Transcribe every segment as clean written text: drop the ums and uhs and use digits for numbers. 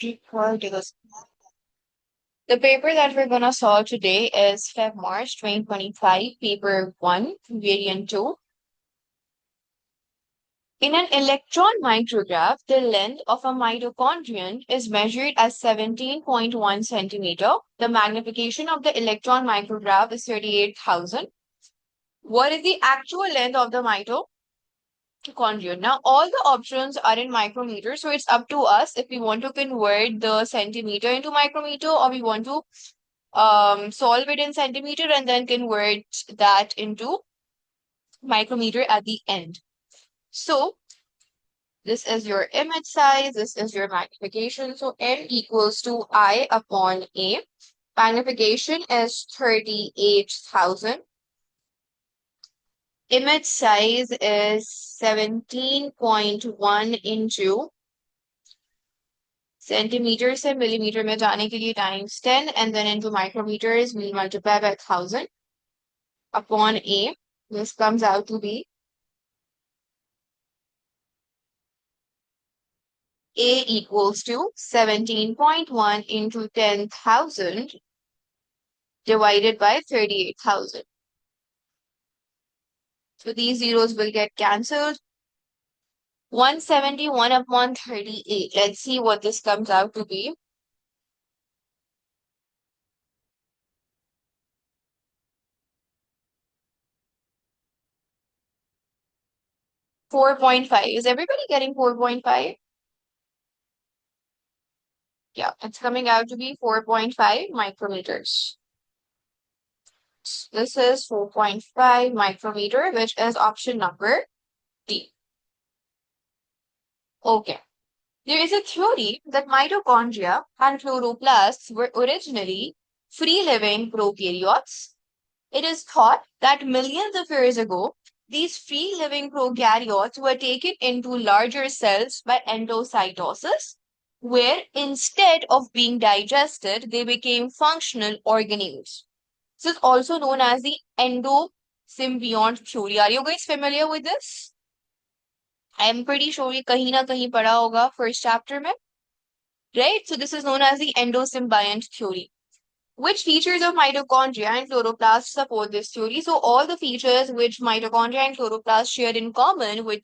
The paper that we're gonna solve today is Feb-March 2025, paper 1, variant 2. In an electron micrograph, the length of a mitochondrion is measured as 17.1 centimeter. The magnification of the electron micrograph is 38,000. What is the actual length of the mitochondrion? Now, all the options are in micrometers, so it's up to us if we want to convert the centimeter into micrometer or we want to solve it in centimeter and then convert that into micrometer at the end. So this is your image size, this is your magnification. So M equals to I upon A. Magnification is 38,000. Image size is 17.1 into centimeters से millimeter में जाने के लिए times 10 and then into micrometers we'll multiply by 1000 upon A. This comes out to be A equals to 17.1 into 10,000 divided by 38,000. So these zeros will get cancelled. 171 upon 38. Let's see what this comes out to be. 4.5. Is everybody getting 4.5? Yeah, it's coming out to be 4.5 micrometers. This is 4.5 micrometer, which is option number D. Okay. There is a theory that mitochondria and chloroplasts were originally free-living prokaryotes. It is thought that millions of years ago, these free-living prokaryotes were taken into larger cells by endocytosis, where instead of being digested, they became functional organelles. This is also known as the endosymbiont theory. Are you guys familiar with this? I am pretty sure ये कहीं ना कहीं पढ़ा होगा first chapter में, right? So this is known as the endosymbiont theory. Which features of mitochondria and chloroplasts support this theory? So all the features which mitochondria and chloroplasts share in common with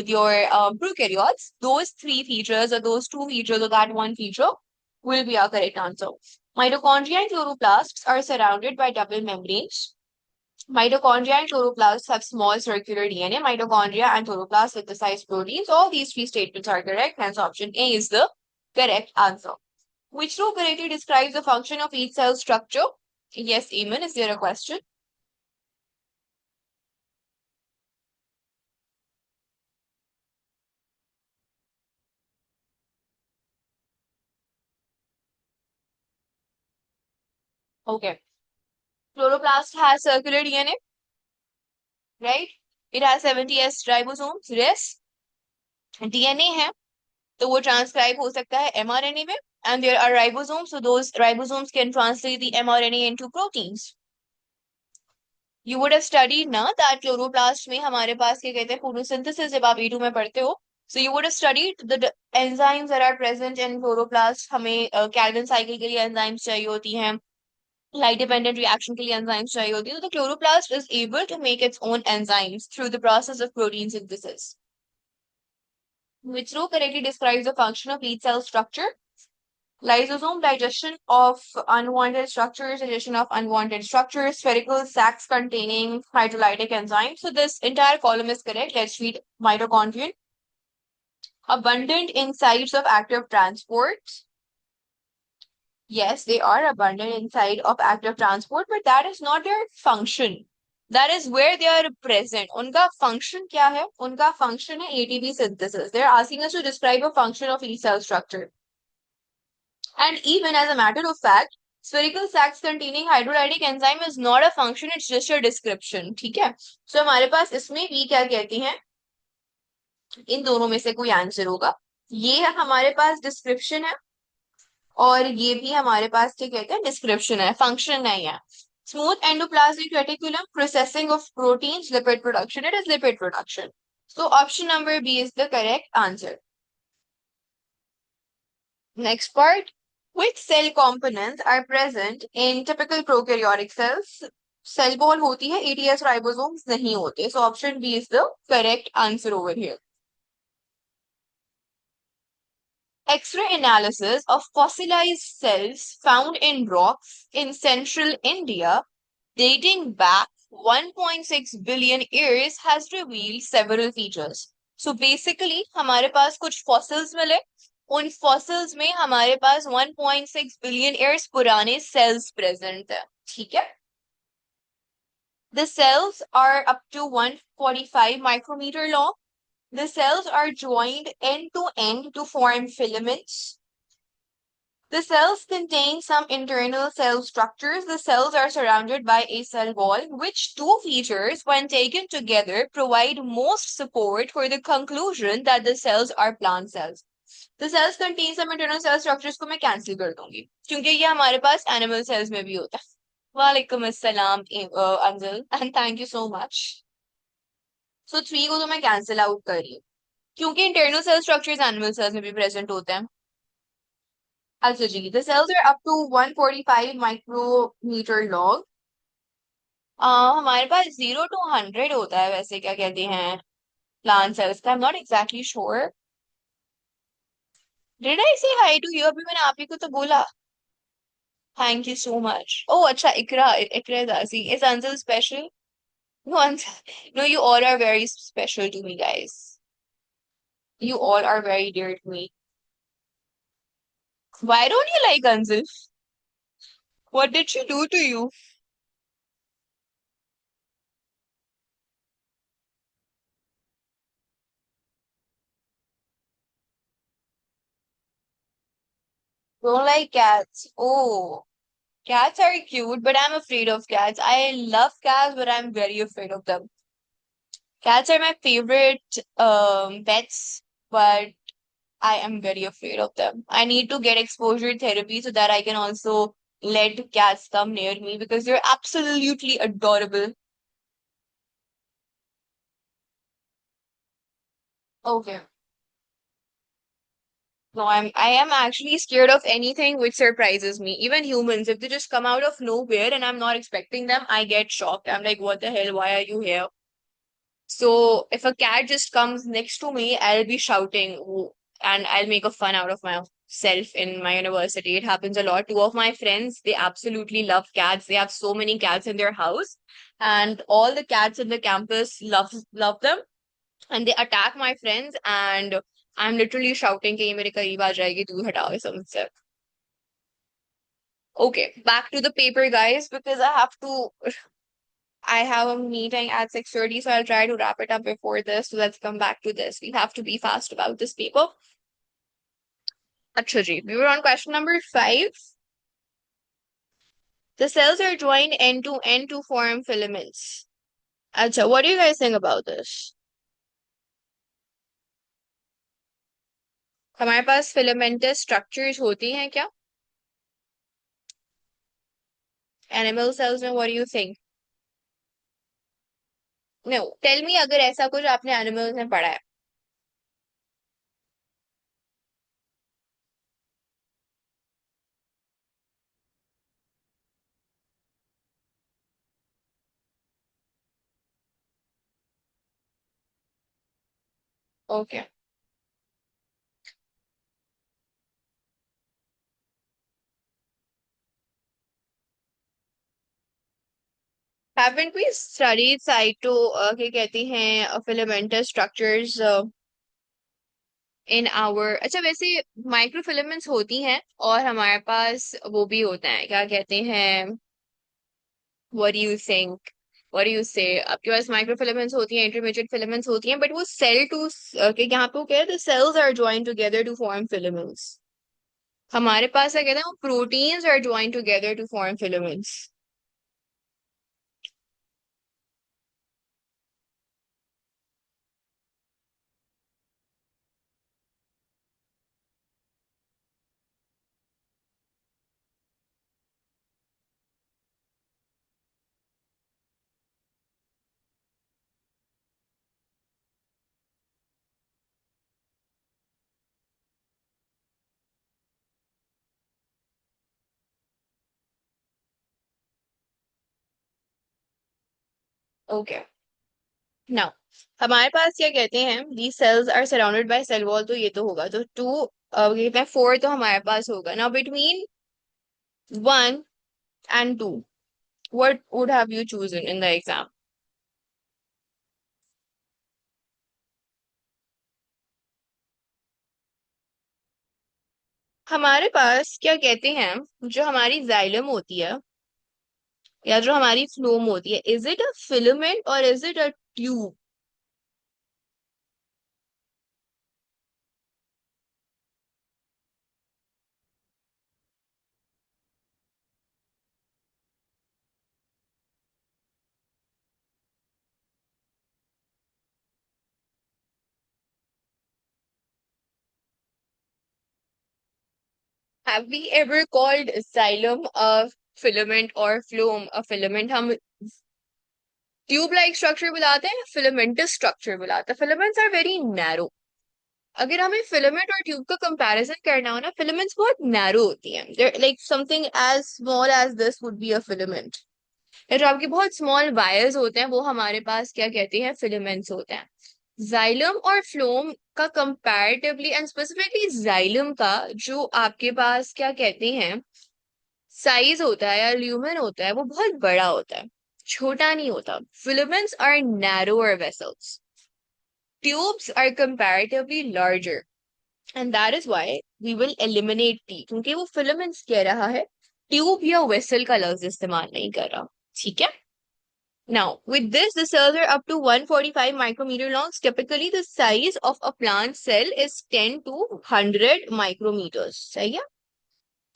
your prokaryotes, those three features or those two features or that one feature will be our correct answer. Mitochondria and chloroplasts are surrounded by double membranes. Mitochondria and chloroplasts have small circular DNA. Mitochondria and chloroplasts synthesize proteins. All these three statements are correct. Hence, option A is the correct answer. Which row correctly describes the function of each cell structure? Yes, Eamon, is there a question? Okay. Chloroplast has circular DNA, right? It has 70S ribosomes. Yes. DNA है, तो वो transcribe हो सकता है mRNA में. And there are ribosomes, so those ribosomes can translate the mRNA into proteins. You would have studied ना that chloroplast में हमारे पास क्या कहते हैं photosynthesis जब आप E2 में पढ़ते हो. So you would have studied the enzymes that are present in chloroplast. हमें Calvin cycle के लिए enzymes चाहिए होती हैं, light dependent reaction के लिए enzymes चाहिए होती हैं. So the chloroplast is able to make its own enzymes through the process of protein synthesis. Which row correctly describes the function of each cell structure? Lysosome, digestion of unwanted structures, addition of unwanted structures, spherical sacs containing hydrolytic enzymes. So this entire column is correct. Let's read mitochondrion. Abundant in sites of active transport. Yes, they are abundant inside of active transport, but that is not their function. That is where they are present. उनका function क्या है? उनका function है ATP synthesis. They're asking us to describe a function of each cell structure. And even as a matter of fact, spherical sacs containing hydrolytic enzyme is not a function, it's just a description. ठीक है? So हमारे पास इसमें भी क्या कहती हैं? इन दोनों में से कोई आंसर होगा. ये हमारे पास डिस्क्रिप्शन है और ये भी हमारे पास क्या कहते हैं डिस्क्रिप्शन है, फंक्शन नहीं है. Smooth endoplasmic reticulum, processing of proteins, lipid production. It is lipid production. So option number B is the correct answer. Next part. Which cell components are present in typical prokaryotic cells? Cell wall होती है, ATS ribosomes नहीं होते. So option B is the correct answer over here. X-ray analysis of fossilized cells found in rocks in central India dating back 1.6 billion years has revealed several features. So basically हमारे पास कुछ fossils मिले, उन fossils में हमारे पास 1.6 billion years पुराने cells present है, ठीक है? The cells are up to 145 micrometer long. The cells are joined end to end to form filaments. The cells contain some internal cell structures. The cells are surrounded by a cell wall, which two features, when taken together, provide most support for the conclusion that the cells are plant cells. The cells contain some internal cell structures को मैं cancel कर दूंगी क्योंकि ये हमारे पास animal cells में भी होता है. वालेकुम अस्सलाम अंजल and thank you so much. So 3 को तो मैं cancel out कर रही हूँ क्योंकि internal cell structures animal cells में भी present होते हैं. अच्छा जी, the cells are up to 145 micrometer long. हमारे पास 0 to 100 होता है वैसे क्या कहते हैं प्लांट सेल्स का. I'm not exactly sure. Did I say hi to you? अभी मैंने आप ही को तो बोला. Thank you so much. Oh अच्छा, Ikra is asking, is Ansel special? No, no, you all are very special to me, guys. You all are very dear to me. Why don't you like Ansel? What did she do to you? Don't like cats. Oh. Cats are cute, but I'm afraid of cats. I love cats, but I'm very afraid of them. Cats are my favorite pets, but I am very afraid of them. I need to get exposure therapy so that I can also let cats come near me because they're absolutely adorable. Okay. No, I am actually scared of anything which surprises me. Even humans, if they just come out of nowhere and I'm not expecting them, I get shocked. I'm like, what the hell? Why are you here? So if a cat just comes next to me, I'll be shouting and I'll make a fun out of myself in my university. It happens a lot. Two of my friends, they absolutely love cats. They have so many cats in their house, and all the cats in the campus love them, and they attack my friends. And I'm literally shouting कि ये मेरे करीब आ जाएगी, दूर हटाओ इसे मुझसे. Okay, back to the paper, guys, because I have a meeting at 6:30, so I'll try to wrap it up before this. So let's come back to this. We have to be fast about this paper. Acha ji, we were on question number 5. The cells are joined end to end to form filaments. Acha, what do you guys think about this? हमारे पास filamentous structures होती हैं क्या? Animal cells में, what do you think? No, tell me अगर ऐसा कुछ आपने animals में पढ़ा है. Okay. Haven't we studied क्या कहती हैं filamentous structures इन आवर. अच्छा वैसे माइक्रोफिलामेंट्स होती हैं और हमारे पास वो भी होता है क्या कहते हैं what do you think what do you से आपके पास माइक्रोफिलामेंट्स होती हैं इंटरमीडिएट फिलामेंट्स होती हैं बट वो सेल टू के यहाँ पे वो कह रहे थे cells are join together to form filaments. हमारे पास क्या कहते हैं वो proteins are join together to form filaments. Okay, now हमारे पास क्या कहते हैं, the cells are surrounded by cell wall, तो ये तो होगा, तो टू कहते हैं फोर तो हमारे पास होगा। Now between 1 and 2, what would have you chosen in the exam? हमारे पास क्या कहते हैं, जो हमारी जाइलम होती है या जो हमारी फ्लोम होती है, इज इट अ फिलामेंट और is it a tube? Have we ever called xylem a filament और फ्लोम अ फिलामेंट? हम ट्यूब लाइक स्ट्रक्चर बुलाते हैं, फिलामेंटस स्ट्रक्चर बुलाते हैं। Filaments are very narrow. अगर हमें फिलामेंट और ट्यूब का कंपैरिजन करना हो ना, फिलामेंट्स बहुत नैरो होती हैं, like something as small as this would be a filament. जो आपके बहुत स्मॉल वायर्स होते हैं वो हमारे पास क्या कहते हैं, फिलामेंट्स होते हैं। जाइलम और फ्लोम का कंपैरेटिवली एंड स्पेसिफिकली जाइलम का जो आपके पास क्या कहते हैं साइज होता है या ल्यूमेन होता है, वो बहुत बड़ा होता है, छोटा नहीं होता। Filaments are narrower vessels, tubes are comparatively larger, and that is why we will eliminate T, क्योंकि वो फिलामेंट्स कह रहा है, ट्यूब या वेसल का लफ्ज इस्तेमाल नहीं कर रहा। ठीक है। Now, with this, the cells are up to 145 micrometer long. Typically, the size of a plant cell is 10 to 100 micrometers. सही है?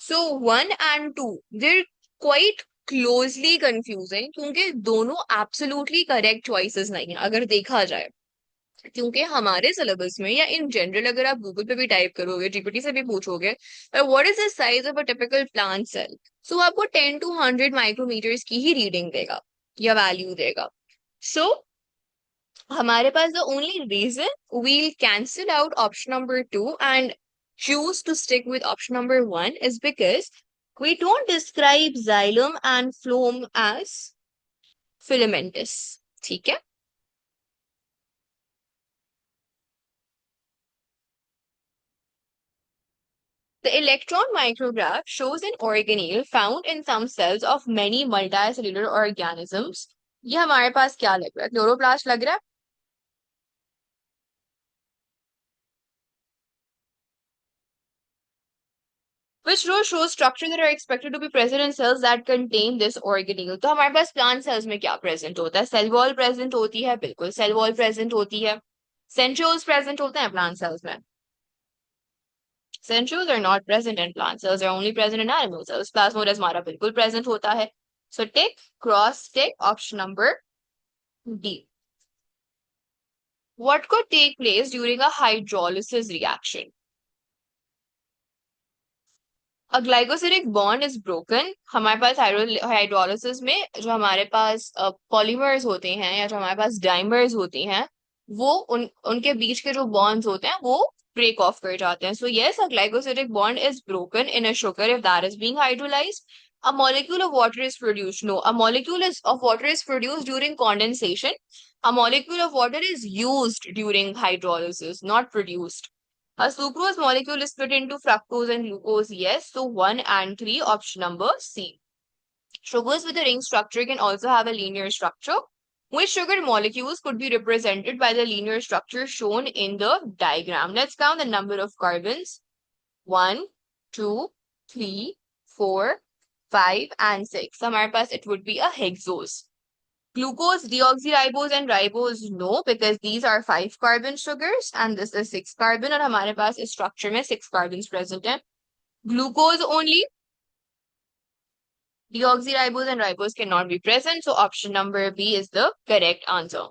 So, 1 and 2, they're quite closely confusing क्योंकि दोनों absolutely correct choices नहीं है अगर देखा जाए। क्योंकि हमारे सिलेबस में या इन जनरल अगर आप गूगल पे भी टाइप करोगे, जीपीटी से भी पूछोगे, what is the size of a typical plant cell, so आपको 10 to 100 माइक्रोमीटर्स की ही रीडिंग देगा या वैल्यू देगा। सो हमारे पास the only reason we'll cancel out option number 2 and choose to stick with option number 1 is because we don't describe xylem and phloem as filamentous। ठीक है। The electron micrograph shows an organelle found in some cells of many multicellular organisms। ये हमारे पास क्या लग रहा है, chloroplast लग रहा है। Which row shows structure that are expected to be present in cells that contain this organelle? तो हमारे पास प्लांट सेल्स में क्या प्रेजेंट होता है, सेल वॉल प्रेजेंट होती है, बिल्कुल सेल वॉल प्रेजेंट होती है। सेंट्रियोल्स प्रेजेंट होते हैं प्लांट सेल्स में? Centrioles are not present in plant cells, are only present in animal cells. Plasmodesma हमारा बिल्कुल प्रेजेंट होता है। So tick cross tick option number D. What could take place during a hydrolysis reaction? A glycosidic bond is broken। हमारे पास hydrolysis में जो हमारे पास polymers होते हैं या जो हमारे पास डाइमर्स होते हैं, वो उनके बीच के जो बॉन्ड्स होते हैं वो ब्रेक ऑफ कर जाते हैं। So yes, a glycosidic bond is broken in a sugar if that is being hydrolysed. A molecule of water is produced. No, a molecule of water is produced during condensation. A molecule of water is used during hydrolysis, not produced. A sucrose molecule is split into fructose and glucose. Yes, so 1 and 3, option number C. Sugars with a ring structure can also have a linear structure. Which sugar molecules could be represented by the linear structure shown in the diagram? Let's count the number of carbons. 1, 2, 3, 4, 5, and 6. हमारे पास it would be a hexose. Glucose, deoxyribose, and ribose, no, because these are 5 carbon sugars and this is 6 carbon, और हमारे पास इस structure में 6 carbons present हैं. Glucose only, deoxyribose and ribose cannot be present, so option number B is the correct answer.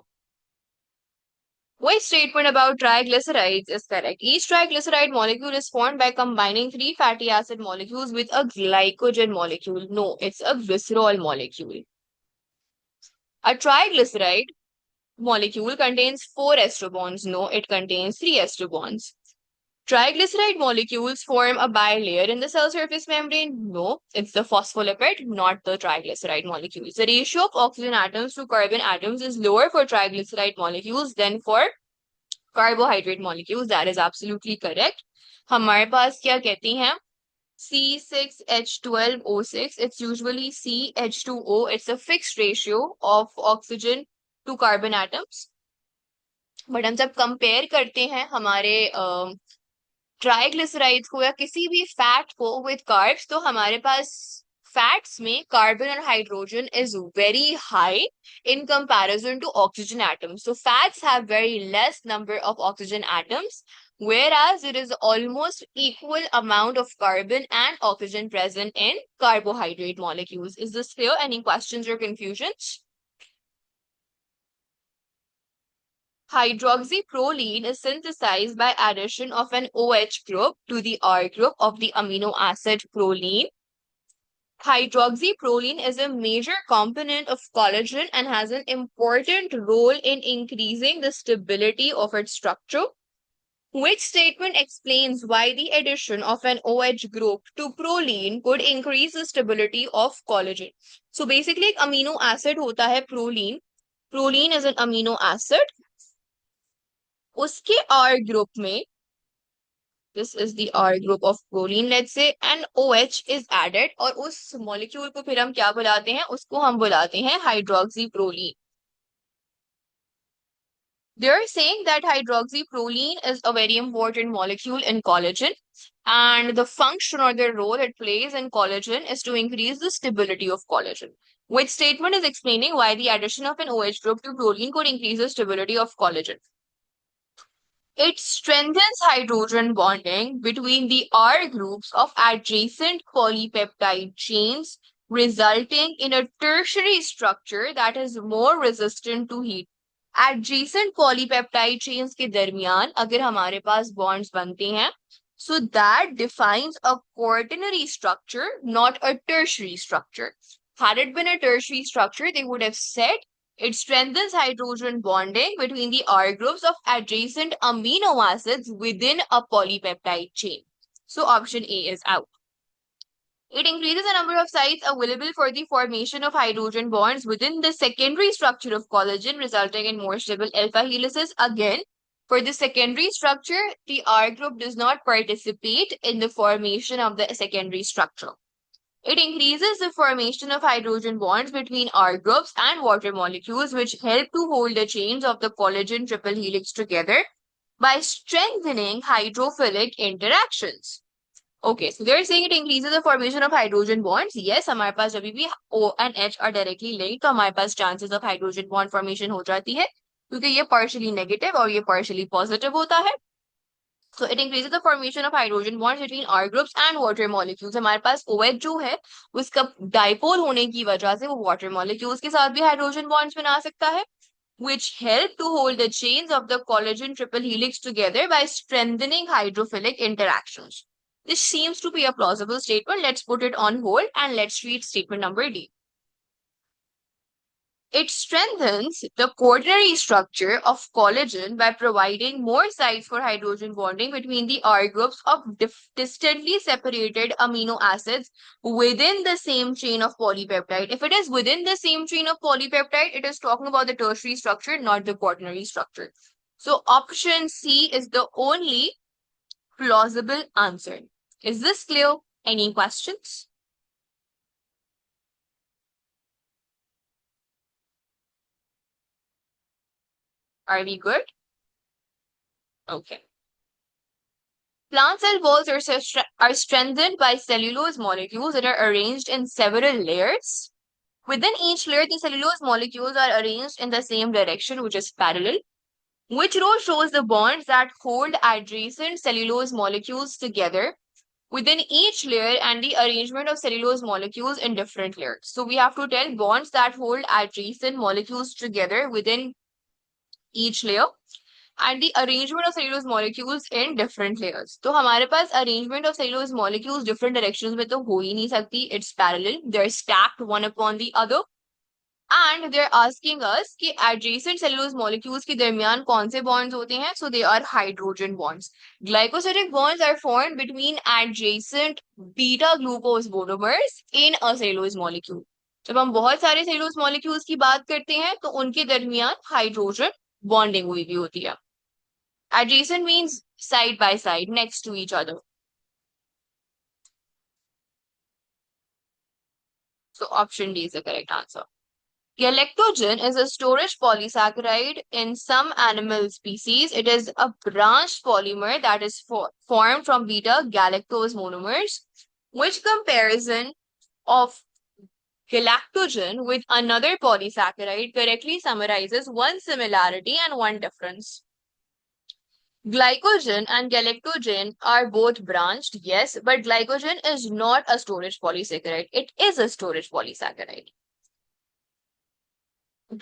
Which statement about triglycerides is correct? Each triglyceride molecule is formed by combining 3 fatty acid molecules with a glycogen molecule. No, it's a glycerol molecule. A triglyceride molecule contains 4 ester bonds. No, it contains 3 ester bonds. Triglyceride molecules form a bilayer in the cell surface membrane. No, it's the phospholipid, not the triglyceride molecules. The ratio of oxygen atoms to carbon atoms is lower for triglyceride molecules than for carbohydrate molecules. That is absolutely correct. हमारे पास क्या कहती हैं C6H12O6. It's usually CH2O. It's a fixed ratio of oxygen to carbon atoms. But हम जब compare करते हैं हमारे ट्राइग्लिसराइड्स को या किसी भी फैट को विद कार्ब्स, तो हमारे पास फैट्स में कार्बन और hydrogen is very high in comparison to oxygen atoms. So fats have very less number of oxygen atoms, whereas it is almost equal amount of carbon and oxygen present in carbohydrate molecules. Is this clear? Any questions or confusions? Hydroxyproline is synthesized by addition of an OH group to the R group of the amino acid proline. Hydroxyproline is a major component of collagen and has an important role in increasing the stability of its structure. Which statement explains why the addition of an OH group to proline could increase the stability of collagen? So basically, एक amino acid होता है proline. Proline is an amino acid. उसके R group में, this is the R group of proline, let's say, and OH is added, और उस molecule को फिर हम क्या बुलाते हैं? उसको हम बुलाते हैं hydroxyproline. They're saying that hydroxyproline is a very important molecule in collagen, and the function or the role it plays in collagen is to increase the stability of collagen. Which statement is explaining why the addition of an OH group to proline could increase the stability of collagen? It strengthens hydrogen bonding between the R groups of adjacent polypeptide chains, resulting in a tertiary structure that is more resistant to heat. Adjacent polypeptide chains के दरमियान अगर हमारे पास bonds बनते हैं, so that defines a quaternary structure, not a tertiary structure. Had it been a tertiary structure, they would have said it strengthens hydrogen bonding between the R groups of adjacent amino acids within a polypeptide chain. So option A is out. It increases the number of sites available for the formation of hydrogen bonds within the secondary structure of collagen, resulting in more stable alpha helices. Again, for the secondary structure, the R group does not participate in the formation of the secondary structure. It increases the formation of hydrogen bonds between R groups and water molecules, which help to hold the chains of the collagen triple helix together by strengthening hydrophilic interactions. Okay, so they're saying it increases the formation of hydrogen bonds. Yes, हमारे पास जब भी O and H are directly linked, तो हमारे पास chances of hydrogen bond formation हो जाती है, क्योंकि ये partially negative और ये partially positive होता है. So it increases the formation of hydrogen bonds between R groups and water molecules. हमारे पास OH जो है उसका dipole होने की वजह से वो water molecules के साथ भी hydrogen bonds बना सकता है, which help to hold the chains of the collagen triple helix together by strengthening hydrophilic interactions. This seems to be a plausible statement. Let's put it on hold and let's read statement number D. It strengthens the quaternary structure of collagen by providing more sites for hydrogen bonding between the R groups of distantly separated amino acids within the same chain of polypeptide. If it is within the same chain of polypeptide, it is talking about the tertiary structure, not the quaternary structure. So option C is the only plausible answer. Is this clear? Any questions? Are we good? Okay. Plant cell walls are strengthened by cellulose molecules that are arranged in several layers. Within each layer, the cellulose molecules are arranged in the same direction, which is parallel. Which row shows the bonds that hold adjacent cellulose molecules together within each layer and the arrangement of cellulose molecules in different layers? So we have to tell bonds that hold adjacent molecules together within each layer and the arrangement of cellulose molecules in different layers. तो हमारे पास arrangement of cellulose molecules different directions में तो हो ही नहीं सकती. It's parallel. They're stacked one upon the other. And they are asking us कि adjacent cellulose molecules के दरमियान कौन से बॉन्ड्स होते हैं. So they are hydrogen bonds. Glycosidic bonds are formed between adjacent beta glucose monomers in a cellulose molecule. जब हम बहुत सारे सेलुलोज मॉलिक्यूल्स की बात करते हैं तो उनके दरमियान हाइड्रोजन बॉन्डिंग हुई भी होती है. Adjacent means side by side, next to each other. So option D is the correct answer. Galactogen is a storage polysaccharide in some animal species. It is a branched polymer that is formed from beta galactose monomers. Which comparison of galactogen with another polysaccharide correctly summarizes one similarity and one difference? Glycogen and galactogen are both branched, yes, but glycogen is not a storage polysaccharide. It is a storage polysaccharide.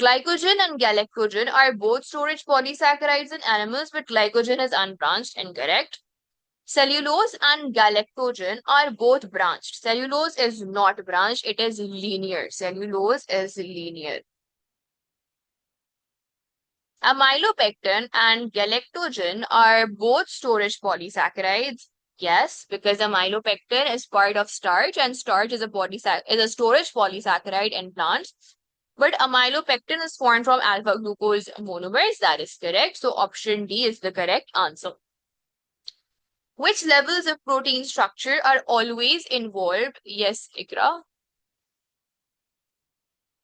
Glycogen and galactogen are both storage polysaccharides in animals, but glycogen is unbranched. Incorrect. Cellulose and galactogen are both branched. Cellulose is not branched, it is linear. Cellulose is linear. Amylopectin and galactogen are both storage polysaccharides. Yes, because amylopectin is part of starch and starch is a storage polysaccharide in plants. But amylopectin is formed from alpha glucose monomers. That is correct. So option D is the correct answer. Which levels of protein structure are always involved? Yes, Ikra.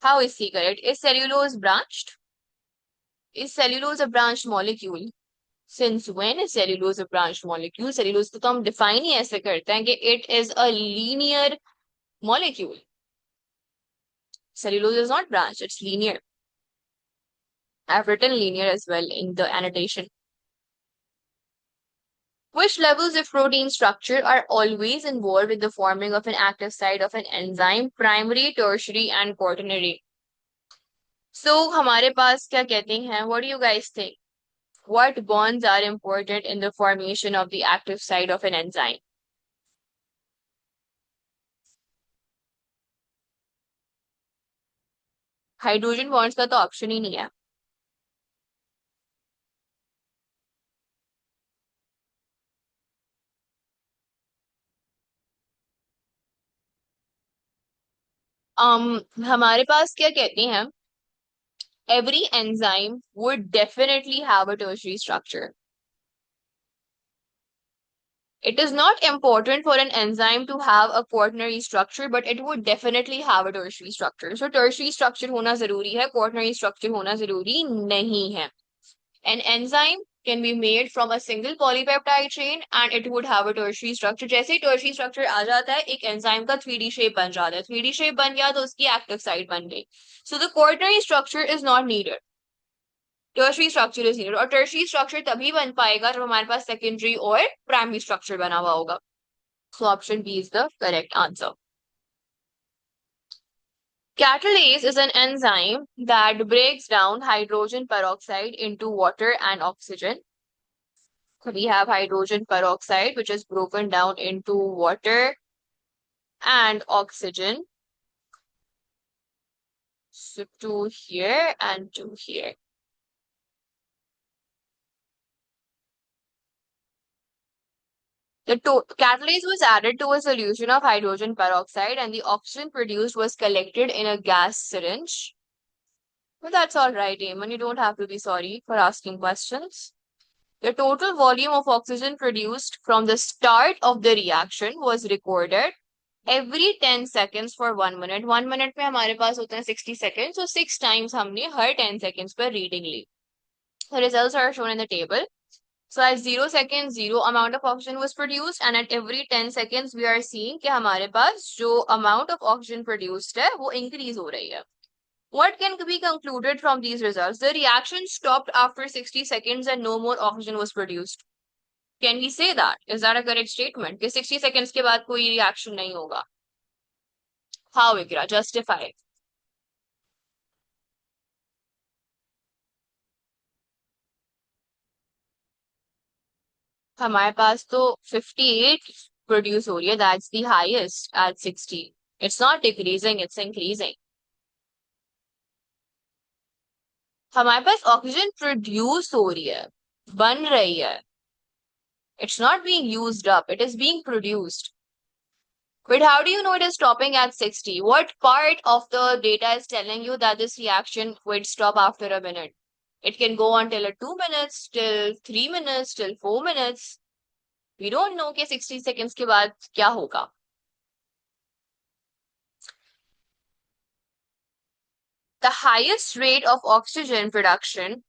How is C correct? Is cellulose branched? Is cellulose a branched molecule? Since when is cellulose a branched molecule? Cellulose को तो हम define ही ऐसे करते हैं कि it is a linear molecule. Cellulose is not branched, it's linear. I've written linear as well in the annotation. Which levels of protein structure are always involved in the forming of an active site of an enzyme? Primary, tertiary, and quaternary. So, हमारे पास क्या कहते हैं? What do you guys think? What bonds are important in the formation of the active site of an enzyme? Hydrogen bonds का तो option ही नहीं है. हमारे पास क्या कहते हैं? Every enzyme would definitely have a tertiary structure. It is not important for an enzyme to have a quaternary structure, but it would definitely have a tertiary structure. So tertiary structure होना जरूरी है, quaternary structure होना जरूरी नहीं है. An enzyme can be made from a single polypeptide chain and it would have a tertiary structure. जैसे ही tertiary structure आ जाता है, एक enzyme का 3D shape बन जाता है. 3D shape बन गया तो उसकी active site बन गई. So the quaternary structure is not needed. Tertiary structure is needed. और tertiary structure तभी बन पाएगा जब हमारे पास secondary और primary structure बना हुआ होगा. So option B is the correct answer. Catalase is an enzyme that breaks down hydrogen peroxide into water and oxygen. So we have hydrogen peroxide, which is broken down into water and oxygen. So two here and two here. The catalase was added to a solution of hydrogen peroxide and the oxygen produced was collected in a gas syringe. Well, that's all right, Eamon. You don't have to be sorry for asking questions. The total volume of oxygen produced from the start of the reaction was recorded every 10 seconds for 1 minute. 1 minute में हमारे पास होते हैं 60 seconds. So 6 times हमने हर 10 seconds पर reading Lee. The results are shown in the table. So at 0 seconds, zero amount of oxygen was produced, and at every 10 seconds, we are seeing कि हमारे पास जो amount of oxygen produced है वो increase हो रही है. What can be concluded from these results? The reaction stopped after 60 seconds and no more oxygen was produced. Can we say that? Is that a correct statement? कि 60 seconds के बाद कोई reaction नहीं होगा. How, Ikra? Justify. हमारे पास तो 58 produce हो रही है. That's the highest at 60. It's not decreasing, it's increasing. हमारे पास ऑक्सीजन प्रोड्यूस हो रही है, बन रही है. It's not being used up, it is being produced. But how do you know it is stopping at 60? What part of the data is telling you that this reaction would stop after a minute? It can go on till 2 minutes, till 3 minutes, till 4 minutes. We don't know कि 60 seconds के बाद क्या होगा. The highest rate of oxygen production,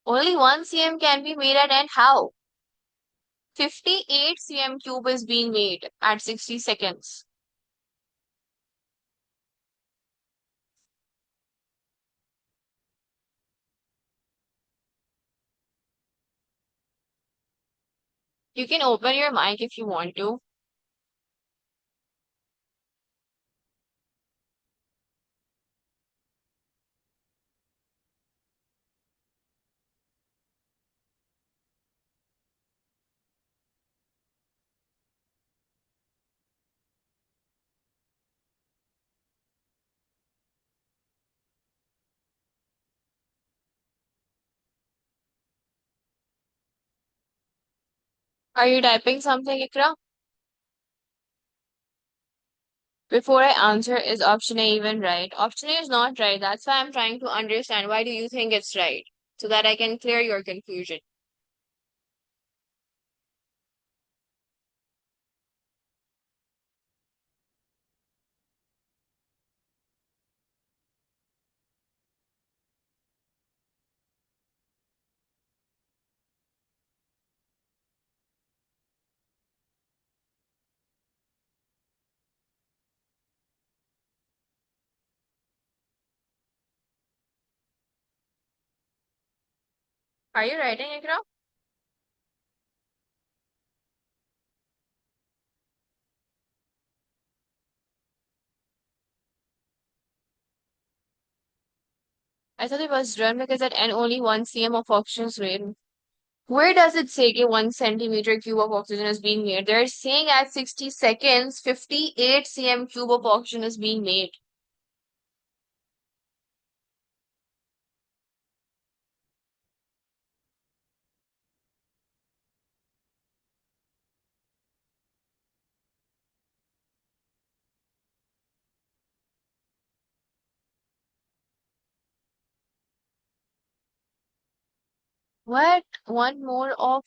only 1 cm can be made at, and how? 58 cm cube is being made at 60 seconds. You can open your mic if you want to. Are you typing something, Ikra? Before I answer, is option A even right? Option A is not right. That's why I'm trying to understand. Why do you think it's right? So that I can clear your confusion. Are you writing, Ikra? I thought it was done because at N only 1 cm of oxygen is made. Where does it say that 1 centimeter cube of oxygen is being made? They're saying at 60 seconds, 58 cm cube of oxygen is being made. What? One more of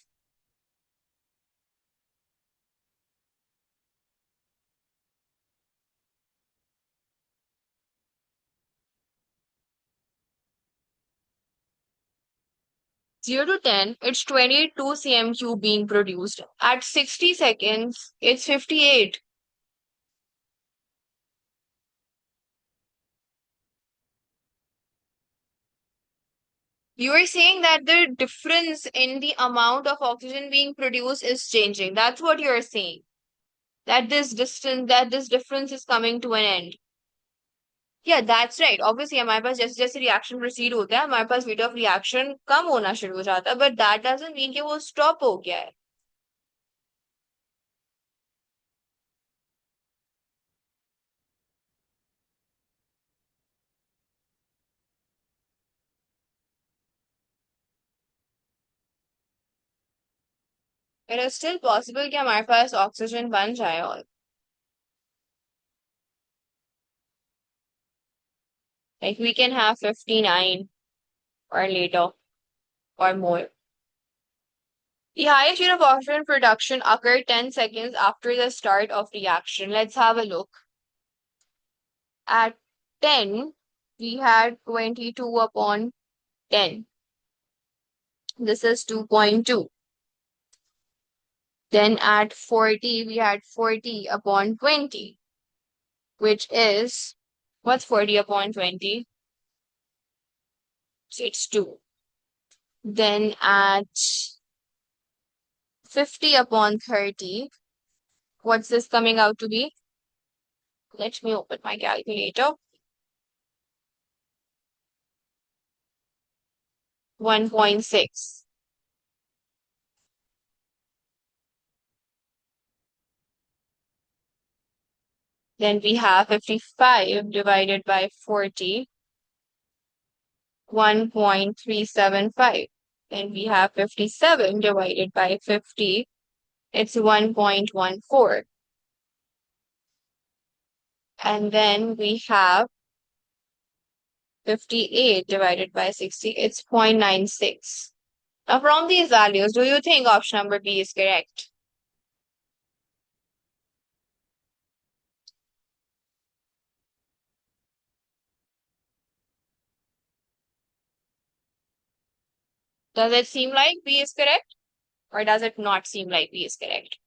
0 to 10, it's 22 cm cube being produced. At 60 seconds, it's 58. You are saying that the difference in the amount of oxygen being produced is changing. That's what you're saying. That this difference is coming to an end. Yeah, that's right. Obviously, हमारे पास जैसे जैसे reaction proceed होता है हमारे पास rate of reaction कम होना शुरू हो जाता है बट दैट डजंट मीन कि वो स्टॉप हो गया है. इट इज स्टिल पॉसिबल कि हमारे पास ऑक्सीजन बन जाए और like we can have 59 or later or more. The highest rate of oxygen production occurred 10 seconds after the start of reaction. Let's have a look. At 10, we had 22 upon 10. This is 2.2. Then at 40, we had 40 upon 20, which is, what's 40 upon 20? So it's 2. Then at 50 upon 30, what's this coming out to be? Let me open my calculator. 1.6. Then we have 55 divided by 40, 1.375. Then we have 57 divided by 50, it's 1.14. And then we have 58 divided by 60, it's 0.96. Now from these values, do you think option number B is correct? Does it seem like B is correct? Or does it not seem like B is correct?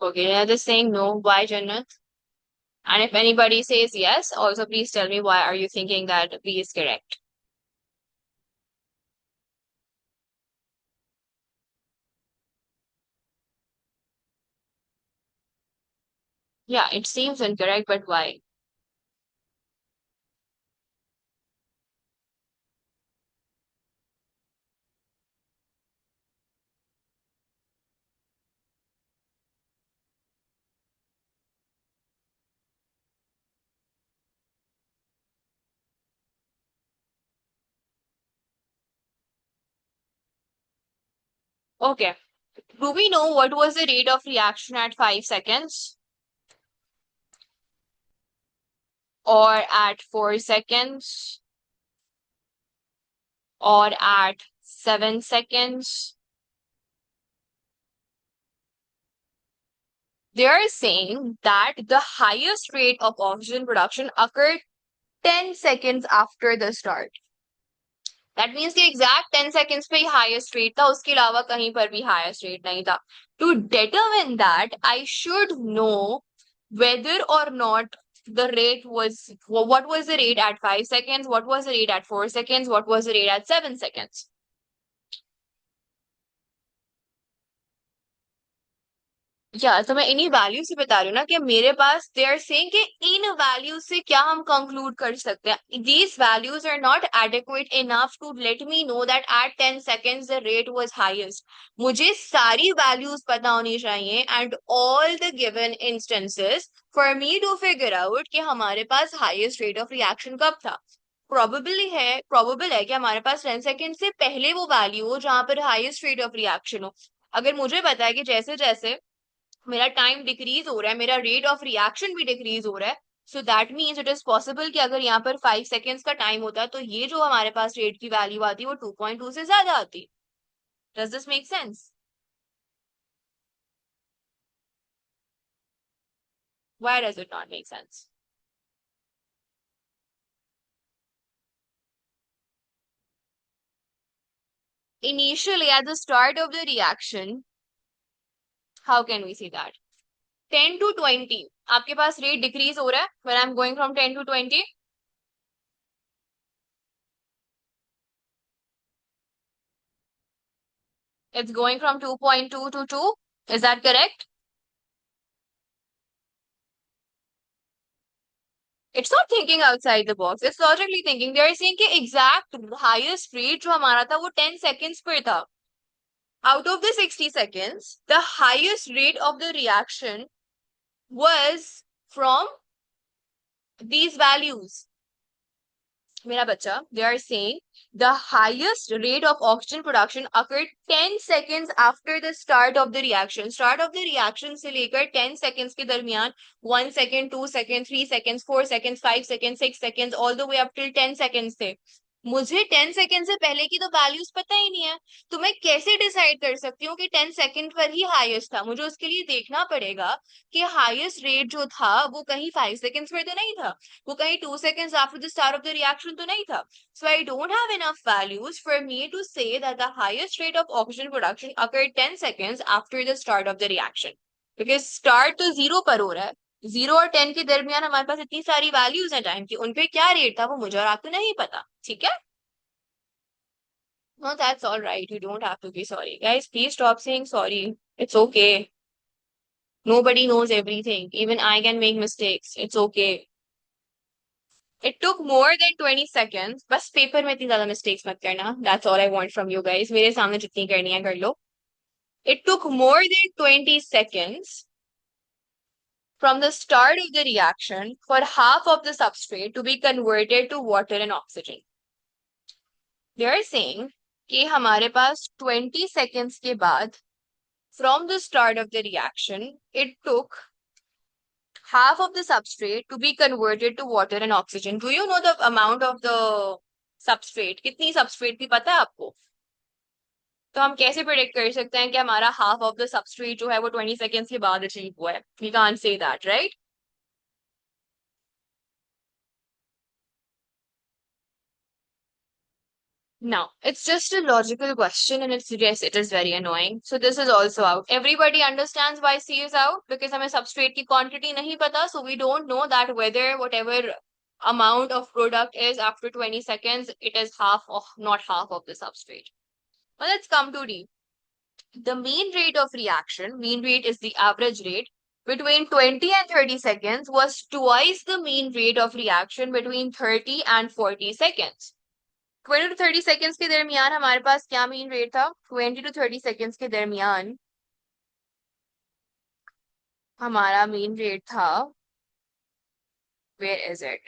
Okay, they're just saying no. Why, Jannat? And if anybody says yes, also please tell me why are you thinking that B is correct? Yeah, it seems incorrect, but why? Okay. Do we know what was the rate of reaction at 5 seconds? Or at 4 seconds? Or at 7 seconds? They are saying that the highest rate of oxygen production occurred 10 seconds after the start. That means the exact 10 seconds पे ही highest rate था, उसके अलावा कहीं पर भी highest rate नहीं था. To determine that, I should know whether or not the rate was, what was the rate at 5 seconds, what was the rate at 4 seconds, what was the rate at 7 seconds. या तो मैं इन्हीं value से बता रही हूँ ना कि मेरे पास दे आर सेइंग कि इन वैल्यू से क्या हम कंक्लूड कर सकते हैं. These values are not adequate enough to let me know that at 10 seconds the rate was highest. मुझे सारी वैल्यूज पता होनी चाहिए and all the given instances for me to figure out कि हमारे पास हाईएस्ट रेट ऑफ रिएक्शन कब था. प्रोबेबल है कि हमारे पास 10 सेकेंड से पहले वो वैल्यू हो जहां पर हाईएस्ट रेट ऑफ रिएक्शन हो. अगर मुझे पता है कि जैसे जैसे मेरा टाइम डिक्रीज हो रहा है, मेरा रेट ऑफ रिएक्शन भी डिक्रीज हो रहा है, so that means it is possible कि अगर यहाँ पर 5 सेकेंड्स का टाइम होता है तो ये जो हमारे पास रेट की वैल्यू आती है वो 2.2 से ज्यादा आती. Does this make sense? Why does it not make sense? Initially at the start of the reaction, how can we see that? 10 to 20 आपके पास रेट डिक्रीज हो रहा है when I'm going from 10 to 20. It's going from 2.2 to 2. Is that correct? It's not thinking outside the box. It's logically thinking. They are saying कि exact highest rate जो हमारा था वो 10 seconds पर था. Out of the 60 seconds, the highest rate of the reaction was from these values. मेरा बच्चा, they are saying the highest rate of oxygen production occurred 10 seconds after the start of the reaction. Start of the reaction से लेकर 10 seconds के दरमियान 1 second, 2 seconds, 3 seconds, 4 seconds, 5 seconds, 6 seconds, all the way up till 10 seconds थे. मुझे 10 second से पहले की तो वैल्यूज पता ही नहीं है, तो मैं कैसे डिसाइड कर सकती हूँ कि 10 सेकंड पर ही हाईएस्ट था. मुझे उसके लिए देखना पड़ेगा कि हाईएस्ट रेट जो था वो कहीं 5 सेकंड्स पर तो नहीं था, वो कहीं 2 seconds after the start of the reaction तो नहीं था. So I don't have enough values for me to say that the highest rate of oxygen production occurred 10 seconds after the start of the reaction. Because start तो 0 पर हो रहा है, 0 और 10 के दरमियान हमारे पास इतनी सारी वैल्यूज हैं टाइम की, उनपे क्या रेट था वो मुझे और आपको नहीं पता. ठीक है? No, that's all right. You don't have to be sorry. Guys, please stop saying sorry. It's okay. Nobody knows everything. Even I can make mistakes. It's okay. It took more than 20 seconds. बस paper में इतनी ज्यादा mistakes मत करना. That's all I want from you guys. मेरे सामने जितनी करनी है कर लो. It took more than 20 seconds from the start of the reaction for half of the substrate to be converted to water and oxygen. They are saying कि हमारे पास 20 seconds के बाद from the start of the reaction, it took half of the substrate to be converted to water and oxygen. Do you know the amount of the substrate? कितनी substrate थी पता है आपको? तो हम कैसे प्रेडिक्ट कर सकते हैं कि हमारा हाफ ऑफ द सबस्ट्रेट जो है वो 20 सेकेंड्स के बाद अचीव हुआ है? We can't say that, right? Now, it's just a logical question and it's yes, it is very annoying. So this is also out. Everybody understands why C is out because हमें substrate की quantity नहीं पता, so we don't know that whether whatever amount of product is after 20 seconds, it is half of not half of the substrate. Well, let's come to D. The mean rate of reaction, mean rate is the average rate, between 20 and 30 seconds was twice the mean rate of reaction between 30 and 40 seconds. 20 to 30 seconds के दरमियान हमारे पास क्या mean rate था? 20 to 30 seconds के दरमियान हमारा mean rate था, where is it?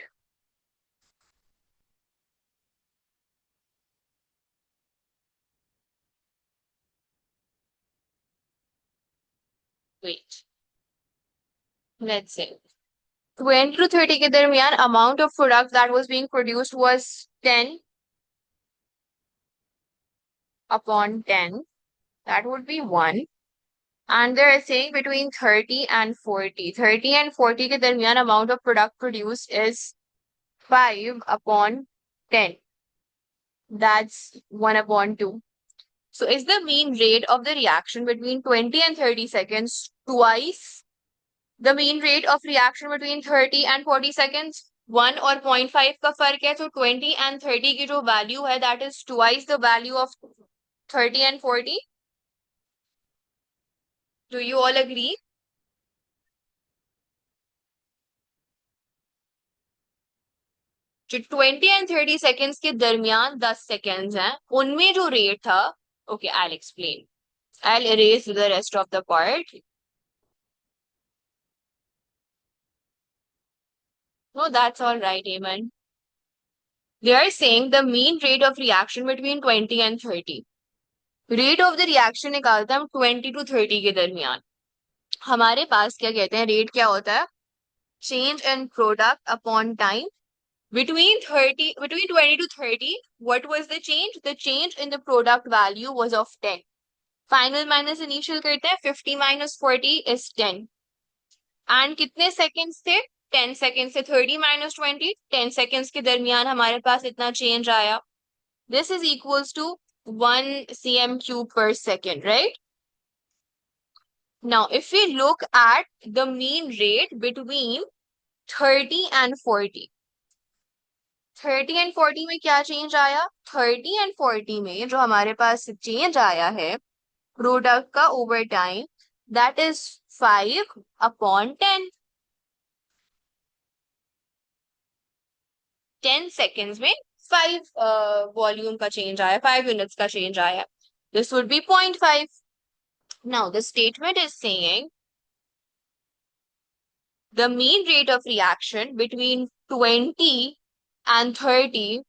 Wait, let's say 20 to 30 के दरमियान amount of product that was being produced was 10 upon 10. That would be 1. And they're saying between 30 and 40. 30 and 40 के दरमियान amount of product produced is 5 upon 10. That's 1 upon 2. So is the mean rate of the reaction between 20 and 30 seconds twice the mean rate of reaction between 30 and 40 seconds? 1 और 0.5 का फर्क है, so 20 and 30 की जो value है that is twice the value of 30 and 40. Do you all agree? जो 20 and 30 seconds के दरमियान 10 seconds हैं उनमें जो rate था, okay, I'll explain. I'll erase the rest of the part. No, that's all right, Eamon. They are saying the mean rate of reaction between 20 and 30. Rate of the reaction निकालते हैं हम 20 to 30 के दरमियान. हमारे पास क्या कहते हैं, रेट क्या होता है? Change in product upon time. Between 20 to 30, what was the change? The change in the product value was of 10. Final minus initial करते हैं, 50 minus 40 is 10. And कितने seconds थे? 10 seconds से 30 minus 20, 10 seconds के दरमियान हमारे पास इतना change आया. This is equals to 1 cm cube per second, right? Now, if we look at the mean rate between 30 and 40, 30 and 40 में क्या change आया? 30 and 40 में जो हमारे पास change आया है product का over time, that is 5 upon 10. 10 seconds में 5 volume का change आया, 5 units का change आया. This would be 0.5. Now, the statement is saying the mean rate of reaction between 20 and 30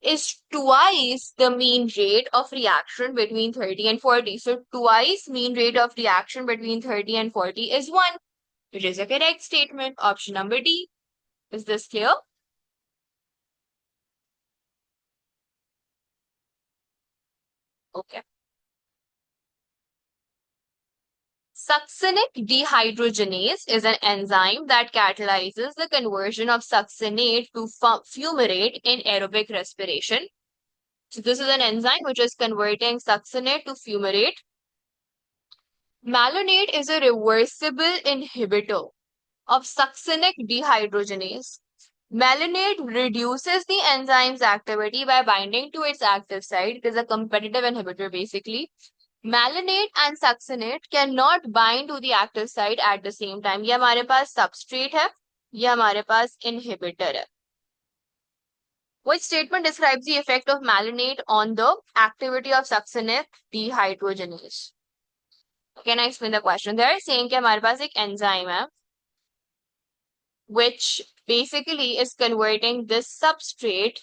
is twice the mean rate of reaction between 30 and 40. So, twice mean rate of reaction between 30 and 40 is 1, which is a correct statement. Option number D. Is this clear? Okay. Succinic dehydrogenase is an enzyme that catalyzes the conversion of succinate to fumarate in aerobic respiration. So this is an enzyme which is converting succinate to fumarate. Malonate is a reversible inhibitor of succinic dehydrogenase. Malonate reduces the enzyme's activity by binding to its active site. It is a competitive inhibitor basically. Malonate and succinate cannot bind to the active site at the same time. ये हमारे पास substrate है, ये हमारे पास inhibitor है. Which statement describes the effect of malonate on the activity of succinate dehydrogenase? Can I explain the question? They are saying कि हमारे पास एक enzyme है which basically is converting this substrate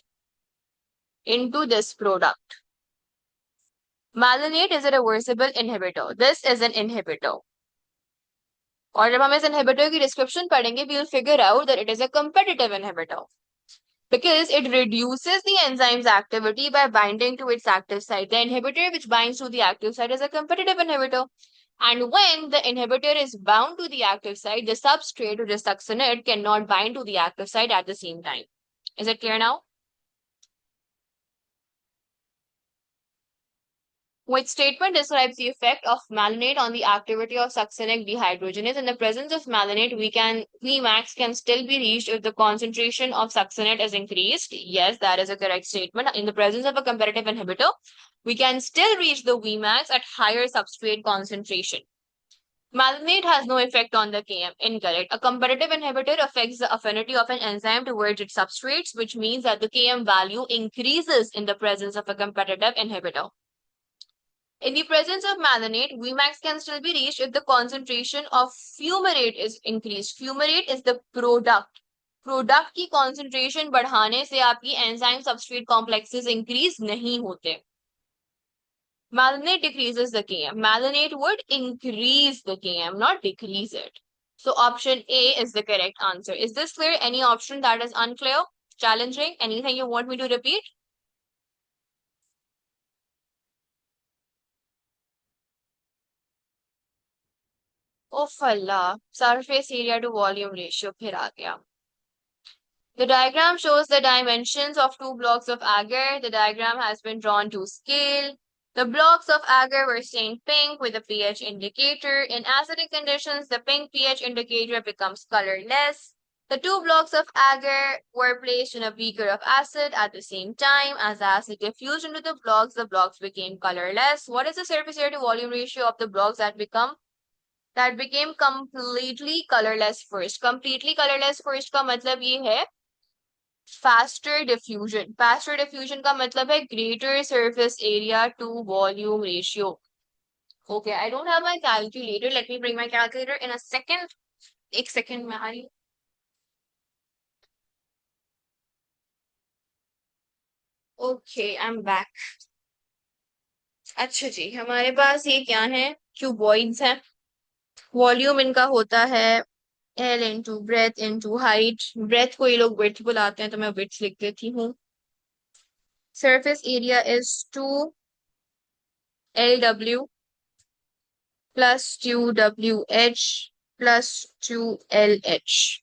into this product. Malonate is a reversible inhibitor. This is an inhibitor. और जब हम इस inhibitor की description पढ़ेंगे, we will figure out that it is a competitive inhibitor because it reduces the enzyme's activity by binding to its active site. The inhibitor which binds to the active site is a competitive inhibitor. And when the inhibitor is bound to the active site, the substrate, which is succinate, cannot bind to the active site at the same time. Is it clear now? Which statement describes the effect of malonate on the activity of succinic dehydrogenase? In the presence of malonate, Vmax can still be reached if the concentration of succinate is increased. Yes, that is a correct statement. In the presence of a competitive inhibitor, we can still reach the Vmax at higher substrate concentration. Malonate has no effect on the Km. Incorrect. A competitive inhibitor affects the affinity of an enzyme towards its substrates, which means that the Km value increases in the presence of a competitive inhibitor. In the presence of malonate, Vmax can still be reached if the concentration of fumarate is increased. Fumarate is the product. Product की concentration बढ़ाने से आपकी enzyme substrate complexes increase नहीं होते. Malonate decreases the Km. Malonate would increase the Km, not decrease it. So option A is the correct answer. Is this clear? Any option that is unclear, challenging, anything you want me to repeat? Oh, falla. Surface area to volume ratio फिर आ गया. The diagram shows the dimensions of two blocks of agar. The diagram has been drawn to scale. The blocks of agar were stained pink with a pH indicator. In acidic conditions, the pink pH indicator becomes colorless. The two blocks of agar were placed in a beaker of acid at the same time. As the acid diffused into the blocks became colorless. What is the surface area to volume ratio of the blocks that became completely colorless first? Completely colorless first का मतलब ये है faster diffusion. Faster diffusion का मतलब है greater surface area to volume ratio. Okay, I don't have my calculator. Let me bring my calculator in a second. एक second में आ रही हूँ. Okay, I'm back. अच्छा जी, हमारे पास ये क्या है? क्यूबॉइड्स हैं. वॉल्यूम इनका होता है L into breadth into height. breadth को ये लोग width बुलाते हैं तो मैं width लिख देती हूँ. Surface area is 2LW plus 2WH plus 2LH.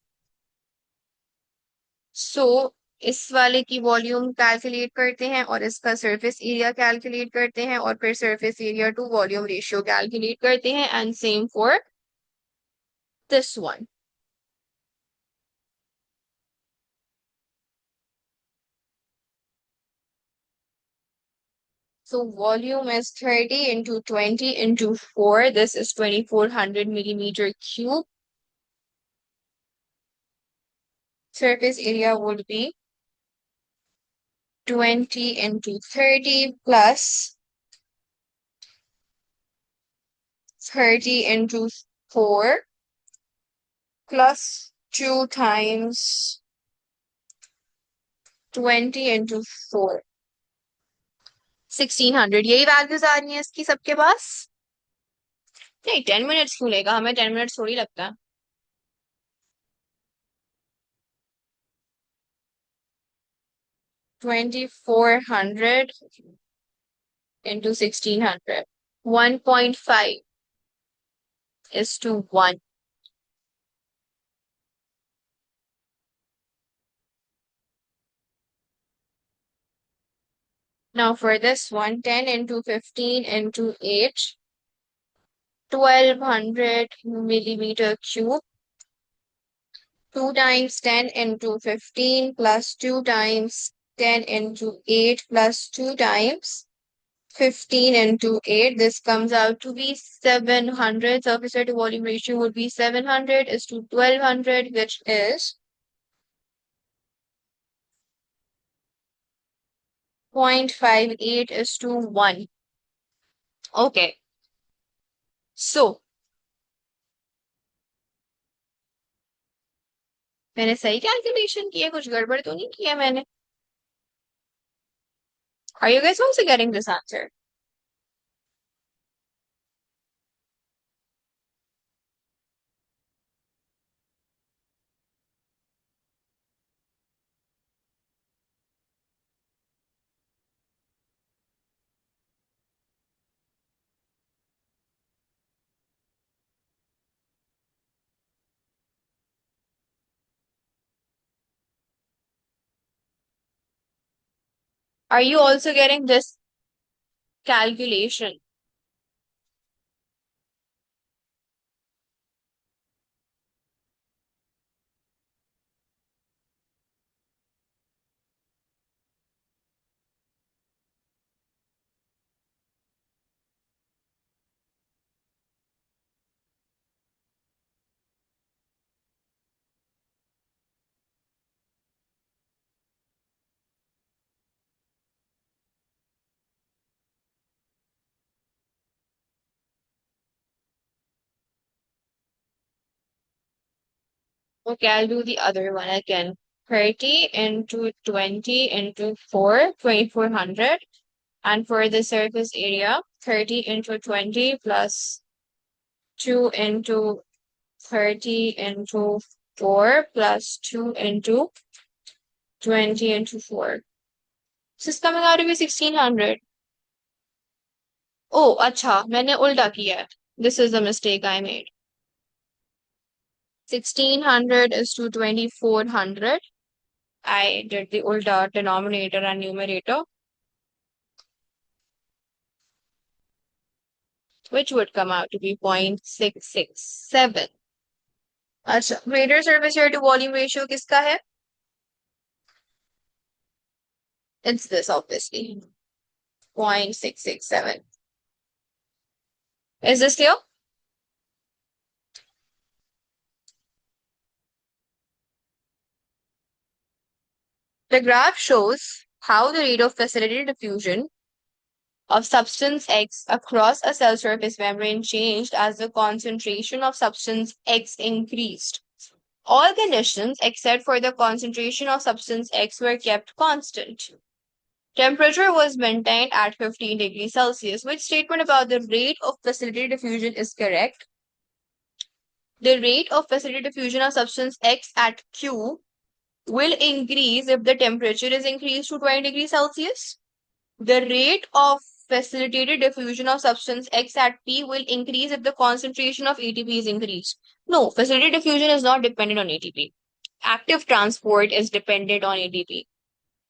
So इस वाले की वॉल्यूम कैलकुलेट करते हैं और इसका सरफेस एरिया कैलकुलेट करते हैं और फिर surface area to volume ratio calculate करते हैं and same for this one. So volume is 30 into 20 into 4. This is 2400 millimeter cube. Surface area would be 20 into 30 plus 30 into 4 plus 2 times 20 into 4. 1600. यही values आ रही हैं इसकी सबके पास. नहीं 10 minutes क्यों लेगा, हमें 10 मिनट्स थोड़ी लगता है. 2400 into 1600. 1.5 is to 1. Now for this one, 10 into 15 into 8, 1200 millimeter cube. 2 times 10 into 15 plus 2 times 10 into 8 plus 2 times 15 into 8. This comes out to be 700. Surface area to volume ratio would be 700 is to 1200, which is 0.58:1. Okay. So मैंने सही calculation किया, कुछ गड़बड़ तो नहीं किया मैंने? Are you guys also getting this answer? Are you also getting this calculation? Okay, I'll do the other one again. 30 into 20 into 4, 2400. And for the surface area, 30 into 20 plus 2 into 30 into 4 plus 2 into 20 into 4. This is coming out to be 1600. Oh, अच्छा, मैंने उल्टा किया है. This is the mistake I made. 1600 is to 2400. I did the ulta denominator and numerator, which would come out to be 0.667. अच्छा, greater surface area to volume ratio किसका है? It's this, obviously. 0.667. Is this clear? The graph shows how the rate of facilitated diffusion of substance X across a cell surface membrane changed as the concentration of substance X increased. All conditions except for the concentration of substance X were kept constant. Temperature was maintained at 15 degrees Celsius. Which statement about the rate of facilitated diffusion is correct? The rate of facilitated diffusion of substance X at Q will increase if the temperature is increased to 20 degrees Celsius. The rate of facilitated diffusion of substance X at P will increase if the concentration of ATP is increased. No, facilitated diffusion is not dependent on ATP. Active transport is dependent on ATP.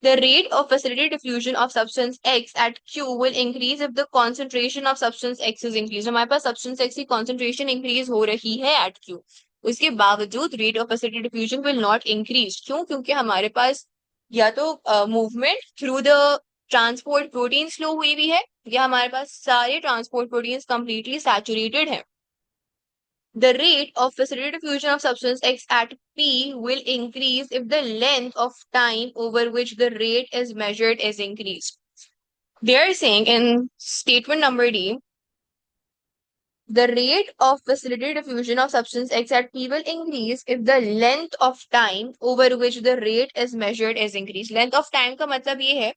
The rate of facilitated diffusion of substance X at Q will increase if the concentration of substance X is increased. हमारे पास substance X की concentration increase हो रही है at Q. उसके बावजूद rate of facilitated diffusion will not increase. क्यों? क्योंकि हमारे पास या तो movement through the transport proteins flow हुई भी है, या हमारे पास सारे transport proteins completely saturated हैं. The rate of facilitated diffusion of substance X at P will increase if the length of time over which the rate is measured is increased. They are saying in statement number D, the rate of facilitated diffusion of substance X at P will increase if the length of time over which the rate is measured is increased. Length of time का मतलब ये है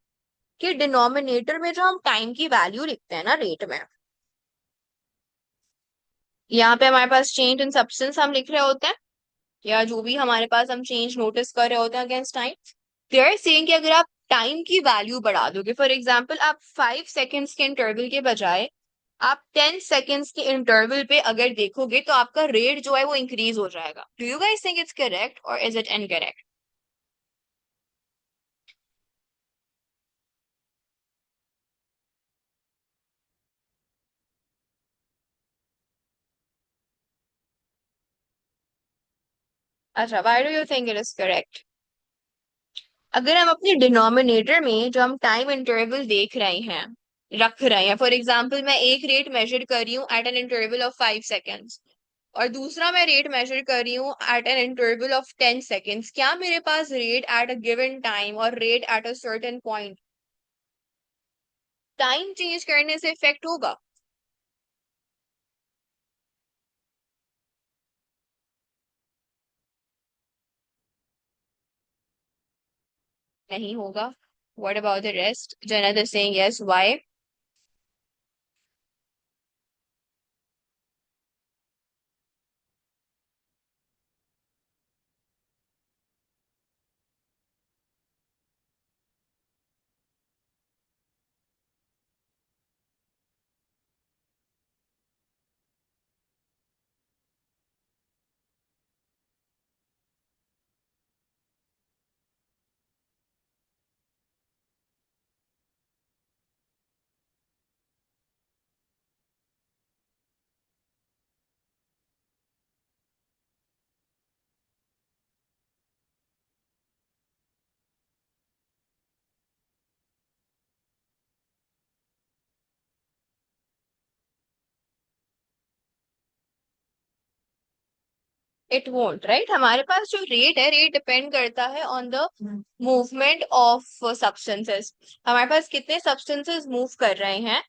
कि denominator में जो हम time की value लिखते हैं ना रेट में, यहाँ पे हमारे पास चेंज इन सब्सटेंस हम लिख रहे होते हैं, या जो भी हमारे पास हम चेंज नोटिस कर रहे होते हैं against time. They are saying कि अगर आप टाइम की वैल्यू बढ़ा दोगे, फॉर एग्जांपल आप 5 सेकेंड्स के इंटरवल के बजाय आप 10 सेकेंड्स के इंटरवल पे अगर देखोगे तो आपका रेट जो है वो इंक्रीज हो जाएगा. Do you guys think it's correct और इज इट इनकरेक्ट? अच्छा, why do you think it is correct? अगर हम अपने डिनोमिनेटर में जो हम टाइम इंटरवल देख रहे हैं, रख रहे हैं, फॉर एग्जाम्पल मैं एक रेट मेजर कर रही हूँ at an interval of 5 seconds और दूसरा मैं रेट मेजर कर रही हूँ at an interval of 10 seconds, क्या मेरे पास rate at a given time और rate at a certain point time change करने से इफेक्ट होगा? नहीं होगा. What about the rest? Janat is saying yes. Why? It won't, right? हमारे पास जो रेट है, रेट डिपेंड करता है on the movement of substances. हमारे पास कितने सब्सटेंसेस मूव कर रहे हैं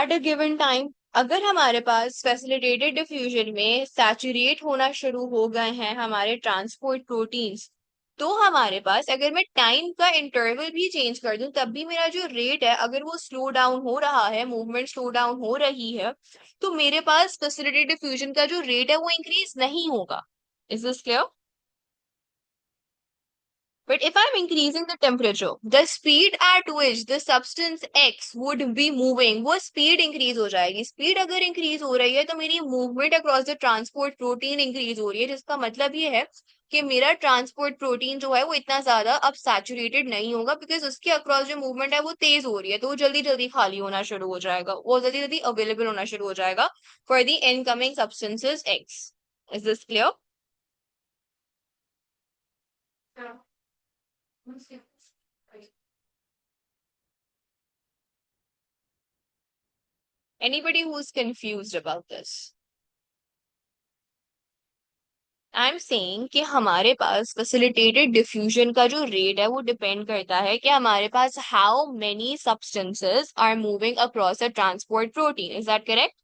एट अ गिवन टाइम. अगर हमारे पास फैसिलिटेटेड डिफ्यूजन में सैचुरेट होना शुरू हो गए हैं हमारे ट्रांसपोर्ट प्रोटीन्स, तो हमारे पास अगर मैं टाइम का इंटरवल भी चेंज कर दूं तब भी मेरा जो रेट है अगर वो स्लो डाउन हो रहा है, मूवमेंट स्लो डाउन हो रही है, तो मेरे पास फैसिलिटेटेड डिफ्यूजन का जो रेट है वो इंक्रीज नहीं होगा. Is this clear? But if I'm increasing the temperature, the speed at which the substance X would be moving, वो speed increase हो जाएगी. Speed अगर increase हो रही है तो मेरी movement across the transport protein increase हो रही है, जिसका मतलब ये है कि मेरा ट्रांसपोर्ट प्रोटीन जो है वो इतना ज्यादा अब सैचुरेटेड नहीं होगा, बिकॉज उसके अक्रॉस जो मूवमेंट है वो तेज हो रही है, तो वो जल्दी जल्दी खाली होना शुरू हो जाएगा, वो जल्दी जल्दी अवेलेबल होना शुरू हो जाएगा for the incoming substances x. Is this clear? Anybody who's confused about this? I am saying कि हमारे पास फैसिलिटेटेड डिफ्यूजन का जो रेट है वो डिपेंड करता है कि हमारे पास how many substances are moving across a transport protein. Is that correct?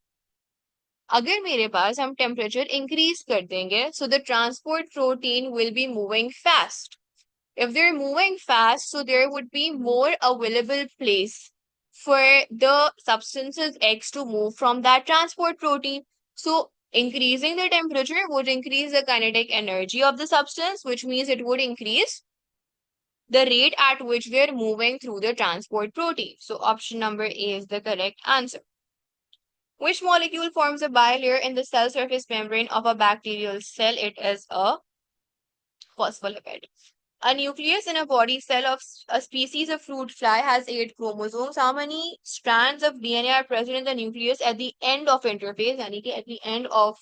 अगर मेरे पास हम टेम्परेचर इंक्रीज कर देंगे so the transport protein will be moving fast. If they're moving fast, so there would be more available place for the substances X to move from that transport protein. So increasing the temperature would increase the kinetic energy of the substance, which means it would increase the rate at which they're moving through the transport protein. So option number A is the correct answer. Which molecule forms a bilayer in the cell surface membrane of a bacterial cell? It is a phospholipid. A nucleus in a body cell of a species of fruit fly has 8 chromosomes. How many strands of DNA are present in the nucleus at the end of interphase? यानी कि at the end of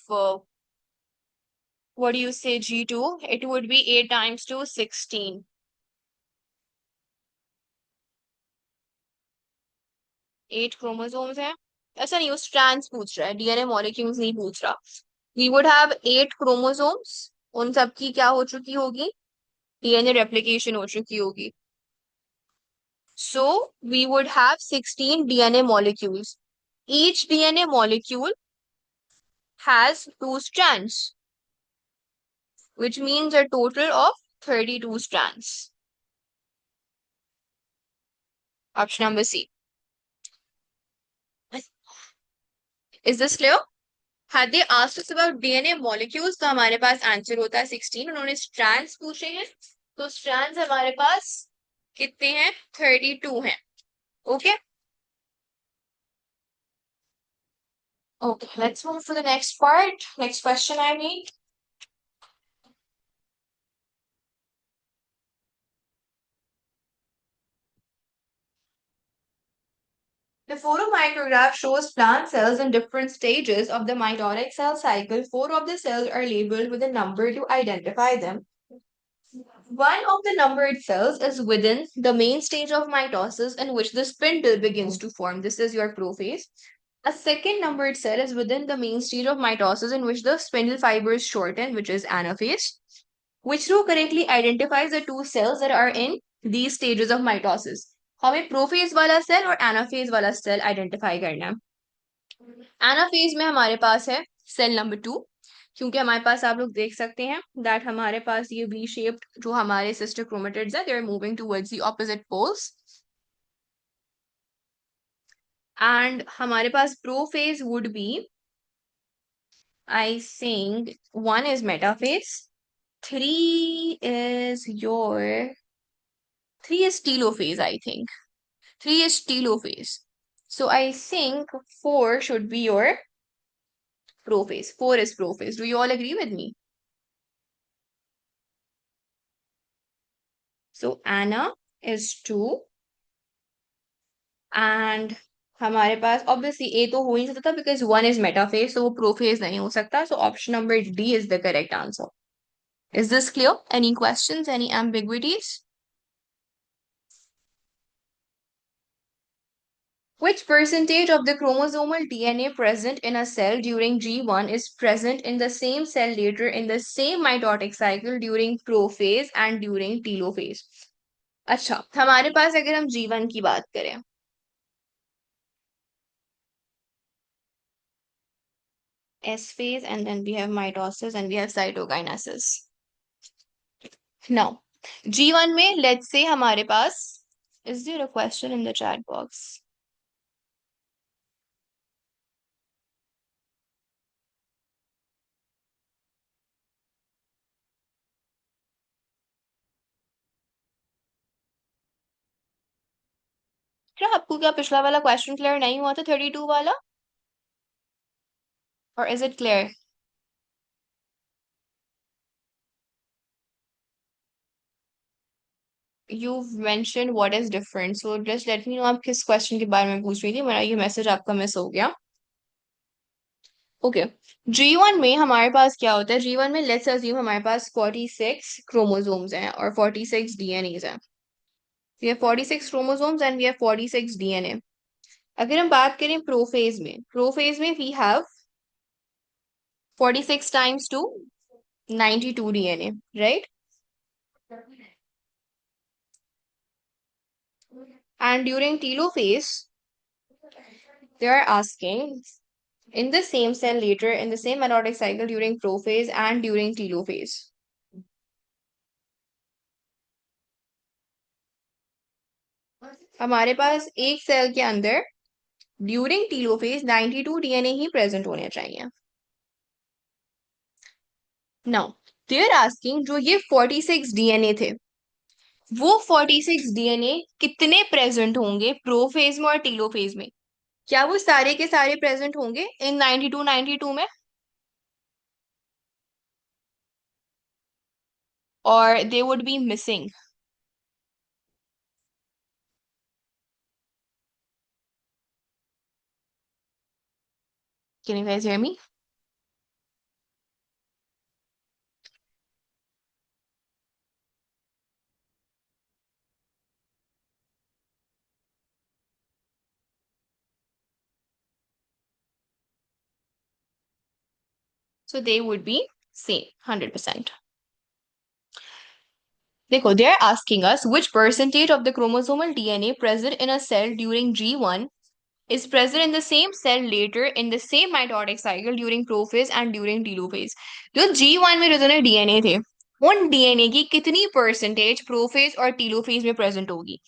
what do you say G2? It would be 8 times 2, 16. 8 chromosomes है. ऐसा नहीं, वो strands पूछ रहा है, DNA molecules नहीं पूछ रहा. We would have 8 chromosomes. उन सब की क्या हो चुकी होगी? DNA replication हो चुकी होगी. So we would have 16 DNA molecules. Each DNA molecule has 2 strands, which means a total of 32 strands. Option number C. Is this clear? Had they asked us about DNA molecules, तो हमारे पास answer होता है 16. उन्होंने strands पूछे हैं, तो strands हमारे पास कितने हैं? 32 हैं. Okay? Okay, let's move to the next part. Next question, I mean. The photomicrograph shows plant cells in different stages of the mitotic cell cycle. 4 of the cells are labeled with a number to identify them. One of the numbered cells is within the main stage of mitosis in which the spindle begins to form. This is your prophase. A second numbered cell is within the main stage of mitosis in which the spindle fibers shorten, which is anaphase. Which row correctly identifies the 2 cells that are in these stages of mitosis? हमें prophase वाला cell और anaphase वाला cell identify करना है। Anaphase में हमारे पास है cell number 2, क्योंकि हमारे पास आप लोग देख सकते हैं दैट हमारे पास ये वी शेप्ड जो हमारे सिस्टर क्रोमेटिड्स है, they are moving towards the opposite poles. And हमारे पास prophase would be, I think 1 is metaphase, 3 is your 3 is telophase, I think. 3 is telophase. So I think 4 should be your prophase. 4 is prophase. Do you all agree with me? So Anna is 2 and हमारे पास obviously A तो हो ही नहीं सकता because 1 is metaphase, so वो prophase नहीं हो सकता. So option number D is the correct answer. Is this clear? Any questions? Any ambiguities? Which percentage of the chromosomal DNA present in a cell during G1 is present in the same cell later in the same mitotic cycle during prophase and during telophase? अच्छा, हमारे पास अगर हम G1 की बात करें, S phase, and then we have mitosis and we have cytokinesis. Now, G1 में let's say हमारे पास, is there a question in the chat box? क्या आपको क्या पिछला वाला क्वेश्चन क्लियर नहीं हुआ था 32 वाला, or is it clear? You've mentioned what is different, so just let me know आप किस क्वेश्चन के बारे में पूछ रही थी, मेरा ये मैसेज आपका मिस हो गया. ओके, G1 में हमारे पास क्या होता है, G1 में लेट्स अज्यूम हमारे पास 46 क्रोमोसोम्स हैं और 46 डीएनएज हैं. We have 46 chromosomes and we have 46 DNA. अगर हम बात करें प्रोफेज में we have 46 times 2, 92 DNA, right? And during telophase, they are asking in the same cell later in the same mitotic cycle during prophase and during telophase. हमारे पास एक cell के अंदर during telophase 92 DNA ही present होने चाहिए. Now they are asking जो ये 46 DNA थे, वो 46 डीएनए कितने प्रेजेंट होंगे प्रोफेज में और टीलोफेज में? क्या वो सारे के सारे प्रेजेंट होंगे इन 92 में, और they would be missing? Can you guys hear me? So they would be same 100%. देखो, they are asking us which percentage of the chromosomal DNA present in a cell during G1 is present in the same cell later in the same mitotic cycle during prophase and during telophase. जो G1 में जितने DNA थे, उन DNA की कितनी percentage prophase और telophase में present होगी?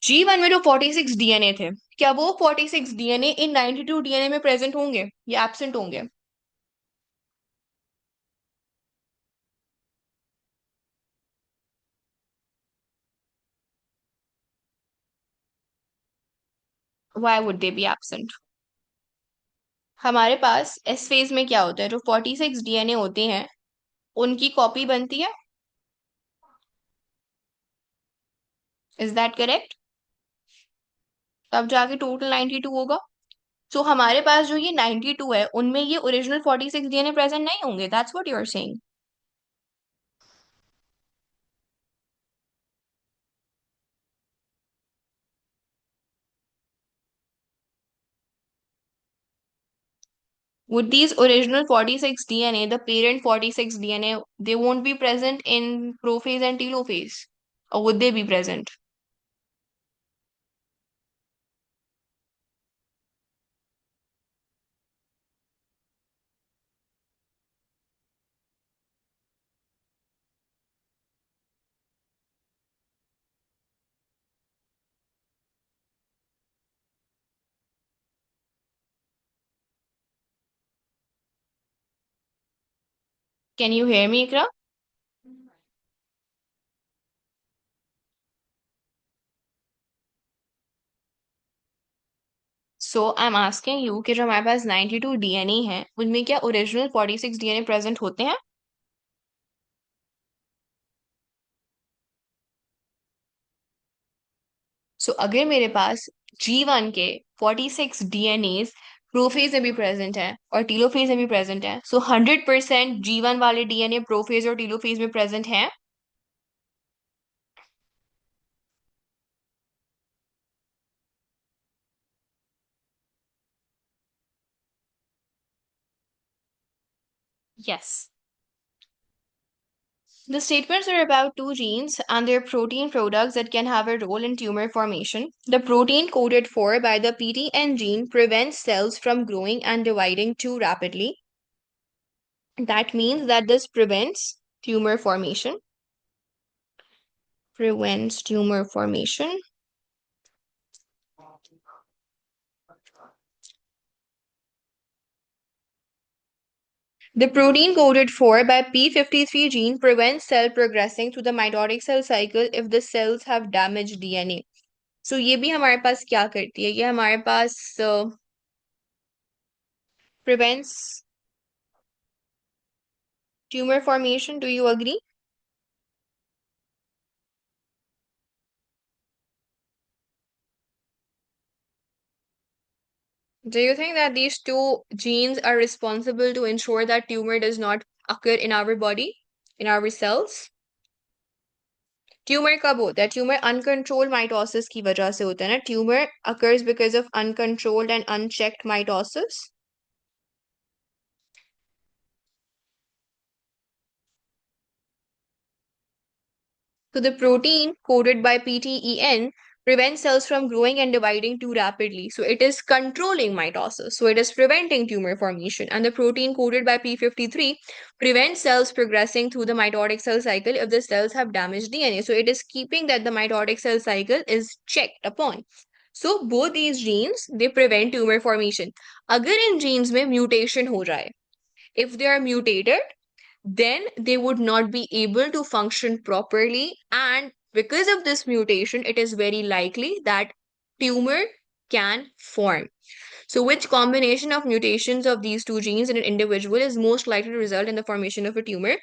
G1 में जो 46 डीएनए थे, क्या वो 46 डीएनए इन 92 डीएनए में प्रेजेंट होंगे या एब्सेंट होंगे? Why would they be absent? हमारे पास एस फेज में क्या होता है, जो 46 डीएनए होते हैं उनकी कॉपी बनती है. Is that correct? तब जाके टोटल 92 होगा. सो हमारे पास जो ये 92 है उनमें ये ओरिजिनल 46 डीएनए प्रेजेंट नहीं होंगे. That's what you are saying. Would these original 46 DNA, the parent 46 DNA, they won't be present in prophase and telophase? Or would they be present? Can you hear me, Ikra? So I am asking you कि जो हमारे पास 92 DNA है उनमें क्या original 46 DNA present होते हैं? सो अगर मेरे पास G1 के 46 डीएनएज प्रोफेज में भी प्रेजेंट है और टीलोफेज में भी प्रेजेंट है, सो 100% G1 वाले डीएनए प्रोफेज और टीलोफेज में प्रेजेंट हैं। Yes. The statements are about two genes and their protein products that can have a role in tumor formation. The protein coded for by the PTN gene prevents cells from growing and dividing too rapidly. That means that this prevents tumor formation. Prevents tumor formation. The protein coded for by P53 gene prevents cell progressing through the mitotic cell cycle if the cells have damaged DNA. So ये भी हमारे पास क्या करती है? ये हमारे पास prevents tumor formation. Do you agree? Do you think that these two genes are responsible to ensure that tumor does not occur in our body, in our cells? Tumour कब होता है? ट्यूमर अनकंट्रोल्ड माइटोसिस की वजह से होता है ना। Tumour occurs because of uncontrolled and unchecked mitosis. So the protein coded by PTEN prevents cells from growing and dividing too rapidly. So it is controlling mitosis. So it is preventing tumor formation. And the protein coded by P53 prevents cells progressing through the mitotic cell cycle if the cells have damaged DNA. So it is keeping that the mitotic cell cycle is checked upon. So both these genes, they prevent tumor formation. अगर इन genes में mutation हो जाए, if they are mutated, then they would not be able to function properly. And because of this mutation, it is very likely that tumor can form. So, which combination of mutations of these two genes in an individual is most likely to result in the formation of a tumor?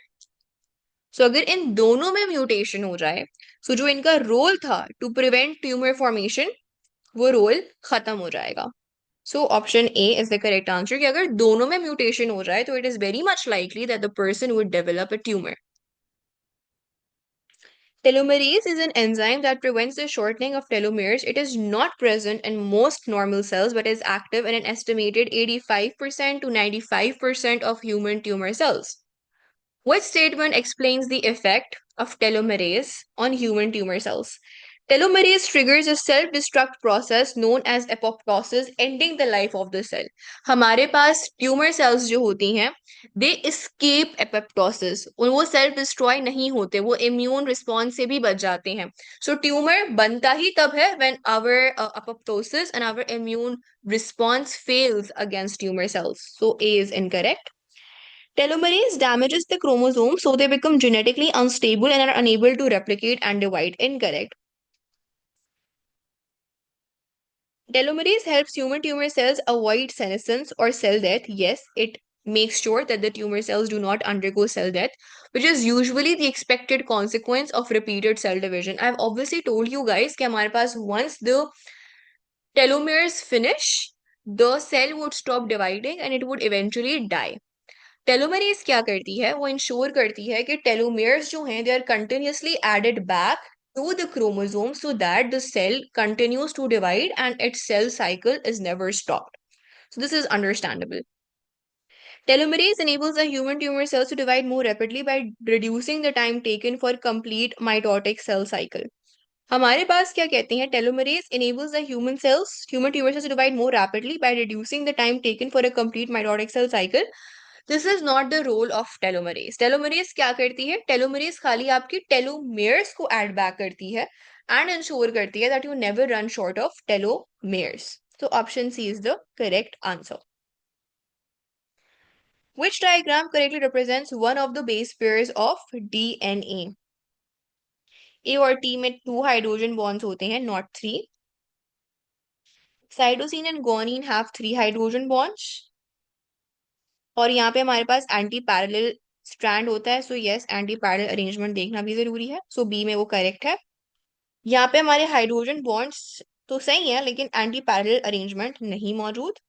So, अगर इन दोनों में mutation हो जाए, so जो इनका role था to prevent tumour formation, वो role खत्म हो जाएगा. So option A is the correct answer कि अगर दोनों में mutation हो जाए तो it is very much likely that the person would develop a tumor. Telomerase is an enzyme that prevents the shortening of telomeres. It is not present in most normal cells but is active in an estimated 85% to 95% of human tumor cells. What statement explains the effect of telomerase on human tumor cells? Telomerase triggers a self-destruct process known as apoptosis, ending the life of the cell. हमारे पास tumour cells जो होती हैं, दे escape apoptosis. वो self destroy नहीं होते, वो immune response से भी बच जाते हैं. सो ट्यूमर बनता ही तब है when our apoptosis and our immune response fails against tumor cells. So A is incorrect. Telomerase damages the chromosome so they become genetically unstable and are unable to replicate and divide. Incorrect. Telomerase helps human tumor cells avoid senescence or cell death. Yes, it makes sure that the tumor cells do not undergo cell death, which is usually the expected consequence of repeated cell division. I've obviously told you guys that हमारे पास once the telomeres finish, the cell would stop dividing and it would eventually die. Telomeres क्या करती है? वो ensure करती है कि telomeres जो हैं they are continuously added back to the chromosome so that the cell continues to divide and its cell cycle is never stopped. So this is understandable. Telomerase enables the human tumor cells to divide more rapidly by reducing the time taken for complete mitotic cell cycle. हमारे पास क्या कहते हैं? Telomerase enables the human tumor cells to divide more rapidly by reducing the time taken for a complete mitotic cell cycle. This is not the role of telomerase. Telomerase क्या करती है? Telomerase खाली आपकी टेलोमेयर्स को एड बैक करती है and ensure करती है that you never run short of telomeres. तो option C is the correct answer. Which diagram correctly represents one of the base pairs of DNA? ए और टी में 2 हाइड्रोजन बॉन्ड्स होते हैं, not 3. Cytosine and guanine have 3 hydrogen bonds. और यहाँ पे हमारे पास anti parallel strand होता है, so yes anti parallel arrangement देखना भी जरूरी है, सो बी में वो करेक्ट है. यहाँ पे हमारे हाइड्रोजन बॉन्ड्स तो सही है लेकिन एंटी पैरेलल अरेंजमेंट नहीं मौजूद.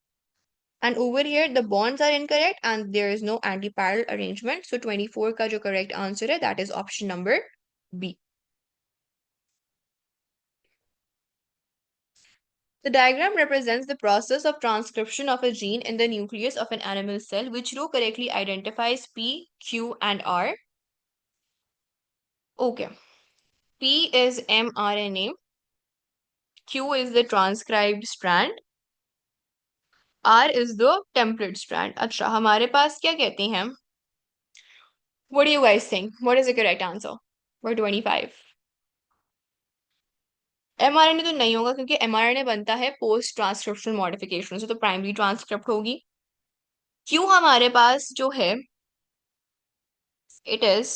And over here the bonds are incorrect and there is no anti parallel arrangement, so 24 का जो करेक्ट आंसर है that is option number B. The diagram represents the process of transcription of a gene in the nucleus of an animal cell. Which row correctly identifies P, Q, and R? Okay. P is mRNA. Q is the transcribed strand. R is the template strand. अच्छा, हमारे पास क्या कहते हैं? What do you guys think? What is the correct answer for 25? mRNA तो नहीं होगा क्योंकि mRNA बनता है पोस्ट ट्रांसक्रिप्शनल मॉडिफिकेशन से, तो प्राइमरी ट्रांसक्रिप्ट होगी. Q हमारे पास जो है it is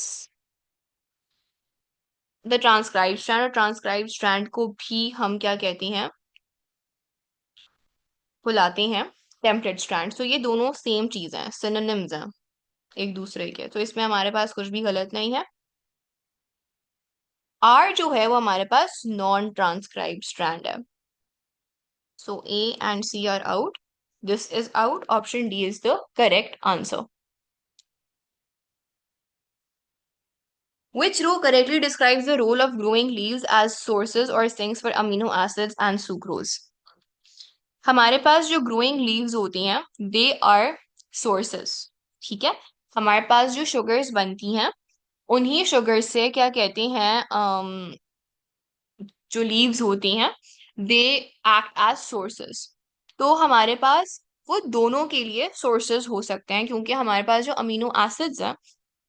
the transcribe strand, और ट्रांसक्राइब स्ट्रैंड को भी हम क्या कहते हैं, बुलाते हैं टेम्पलेट स्ट्रैंड. तो ये दोनों सेम चीज हैं, सिनोनिम्स हैं एक दूसरे के, तो इसमें हमारे पास कुछ भी गलत नहीं है. आर जो है वो हमारे पास नॉन ट्रांसक्राइब स्ट्रैंड है. So A and C are out, this is out, option D is the correct answer. Which row correctly describes the role of growing leaves as sources or sinks for amino acids and sucrose? हमारे पास जो growing leaves होती हैं they are sources. ठीक है, हमारे पास जो sugars बनती हैं उन्हीं शुगर से क्या कहते हैं, जो लीव्स होती हैं दे एक्ट एज सोर्सेस. तो हमारे पास वो दोनों के लिए सोर्सेस हो सकते हैं क्योंकि हमारे पास जो अमीनो एसिड्स हैं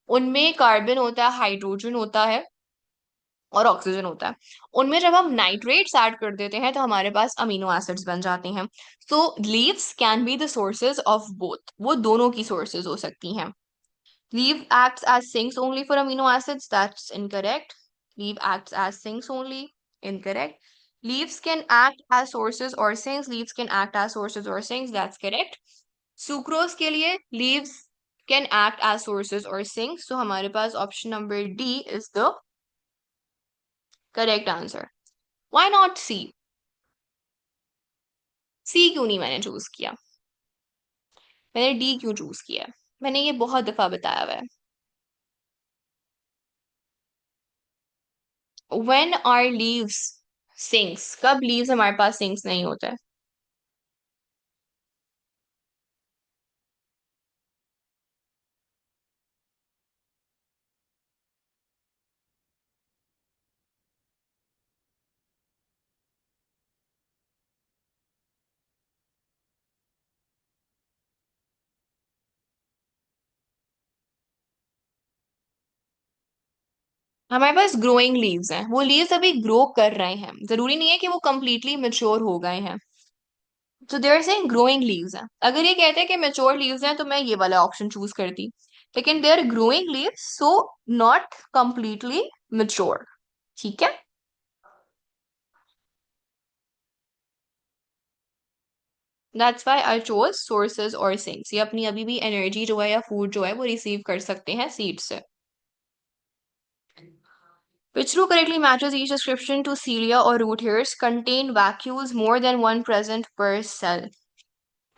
उनमें कार्बन होता है, हाइड्रोजन होता है और ऑक्सीजन होता है. उनमें जब हम नाइट्रेट्स ऐड कर देते हैं तो हमारे पास अमीनो एसिड्स बन जाते हैं. So leaves can be the sources of both, वो दोनों की सोर्सेज हो सकती हैं. Leave acts as sinks only for amino acids, that's incorrect. Leave acts as sinks only, incorrect. Leaves can act as sources और sinks, leaves can act as sources और sinks, that's correct. Sucrose के लिए leaves can act as sources और sinks, तो हमारे पास option number D is the correct answer. Why not C? सी क्यों नहीं मैंने चूज किया, मैंने डी क्यों चूज किया? मैंने ये बहुत दफा बताया हुआ है. When are leaves sinks? कब leaves हमारे पास sinks नहीं होता है? हमारे पास ग्रोइंग लीव्स हैं, वो लीव्स अभी ग्रो कर रहे हैं, जरूरी नहीं है कि वो कंप्लीटली मेच्योर हो गए हैं. तो देयर सेइंग ग्रोइंग लीव्स हैं. अगर ये कहते हैं कि मेच्योर लीव्स हैं तो मैं ये वाला ऑप्शन चूज करती, लेकिन they are growing leaves so not completely mature. ठीक है. That's why I chose sources और सिंक्स. ये अपनी अभी भी एनर्जी जो है या फूड जो है वो रिसीव कर सकते हैं सीड से. Which row correctly matches each description to cilia or root hairs contain vacuoles more than one present per cell?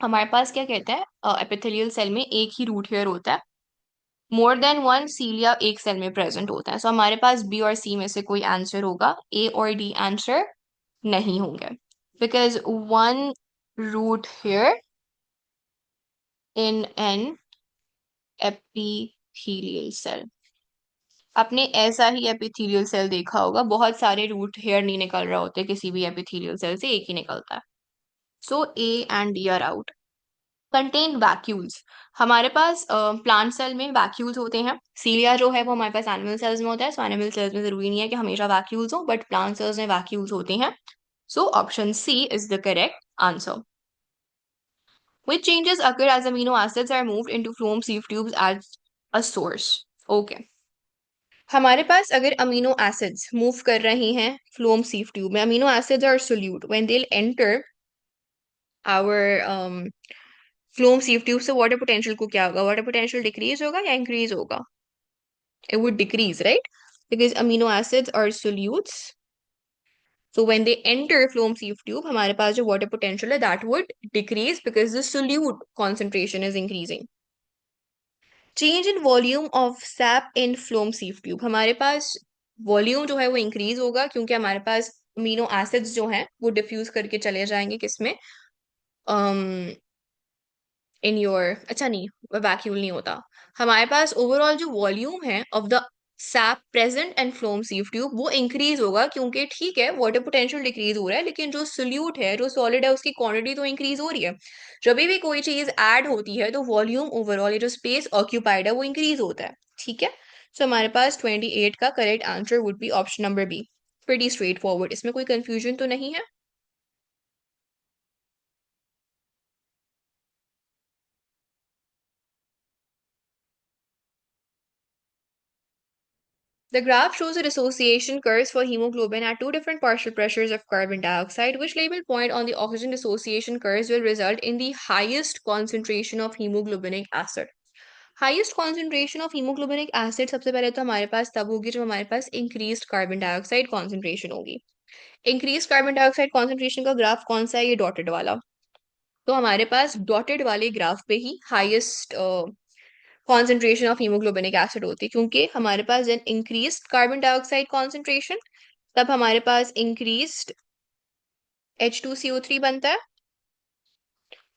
हमारे पास क्या कहते हैं, एपिथेलियल सेल में एक ही रूट हेयर होता है, मोर देन वन सीलिया एक सेल में प्रेजेंट होता है. सो हमारे पास बी और सी में से कोई आंसर होगा, ए और डी आंसर नहीं होंगे, because one root hair in an epithelial cell. आपने ऐसा ही एपिथेलियल सेल देखा होगा, बहुत सारे रूट हेयर नहीं निकल रहे होते किसी भी एपिथेलियल सेल से, एक ही निकलता है. So A and D are out. Contain vacuoles. हमारे पास प्लांट सेल में वैक्यूल्स होते हैं. सीलिया जो है वो हमारे पास एनिमल सेल्स में होता है, सो एनिमल सेल्स में जरूरी नहीं है कि हमेशा वैक्यूल्स हो, बट प्लांट सेल्स में वैक्यूल्स होते हैं. So option C is the correct answer. Which changes occur as amino acids are moved into phloem sieve tubes as a source? Okay. हमारे पास अगर अमीनो एसिड्स मूव कर रहे हैं phloem sieve tube में, amino acids are solute when they enter our phloem sieve tube से water potential को क्या होगा? वाटर पोटेंशियल डिक्रीज होगा या इंक्रीज होगा? It would decrease, right? Because amino acids are solutes. So when they enter phloem sieve tube, हमारे पास जो water potential है that would decrease because the solute concentration is increasing. Change in volume of sap in phloem sieve tube. हमारे पास volume जो है वो increase होगा क्योंकि हमारे पास अमीनो एसिड्स जो हैं वो डिफ्यूज करके चले जाएंगे किसमें? इन योर, अच्छा नहीं वैक्यूल नहीं होता, हमारे पास ओवरऑल जो वॉल्यूम है of the SAP present and phloem sieve tube वो इंक्रीज होगा क्योंकि ठीक है वाटर पोटेंशियल डिक्रीज हो रहा है लेकिन जो सोल्यूट है जो सॉलिड है उसकी क्वांटिटी तो इंक्रीज हो रही है। जब भी कोई चीज ऐड होती है तो वॉल्यूम ओवरऑल ये जो स्पेस ऑक्यूपाइड है वो इंक्रीज होता है, ठीक है। सो हमारे पास 28 का correct answer would be option number B. Pretty straightforward, इसमें कोई कंफ्यूजन तो नहीं है। The graph shows the dissociation curves for hemoglobin at two different partial pressures of carbon dioxide. Which label point on the oxygen dissociation curves will result in the highest concentration of hemoglobinic acid? Highest concentration of haemoglobinic acid सबसे पहले तो हमारे पास तब होगी जब हमारे पास increased carbon dioxide concentration होगी। Increase carbon dioxide concentration का ग्राफ कौन सा है? ये डॉटेड वाला। तो हमारे पास डॉटेड वाले ग्राफ पे ही highest concentration of haemoglobinic acid होती है क्योंकि हमारे पास जब इंक्रीज कार्बन डाइऑक्साइड कॉन्सेंट्रेशन तब हमारे पास इंक्रीज्ड H2CO3 बनता है,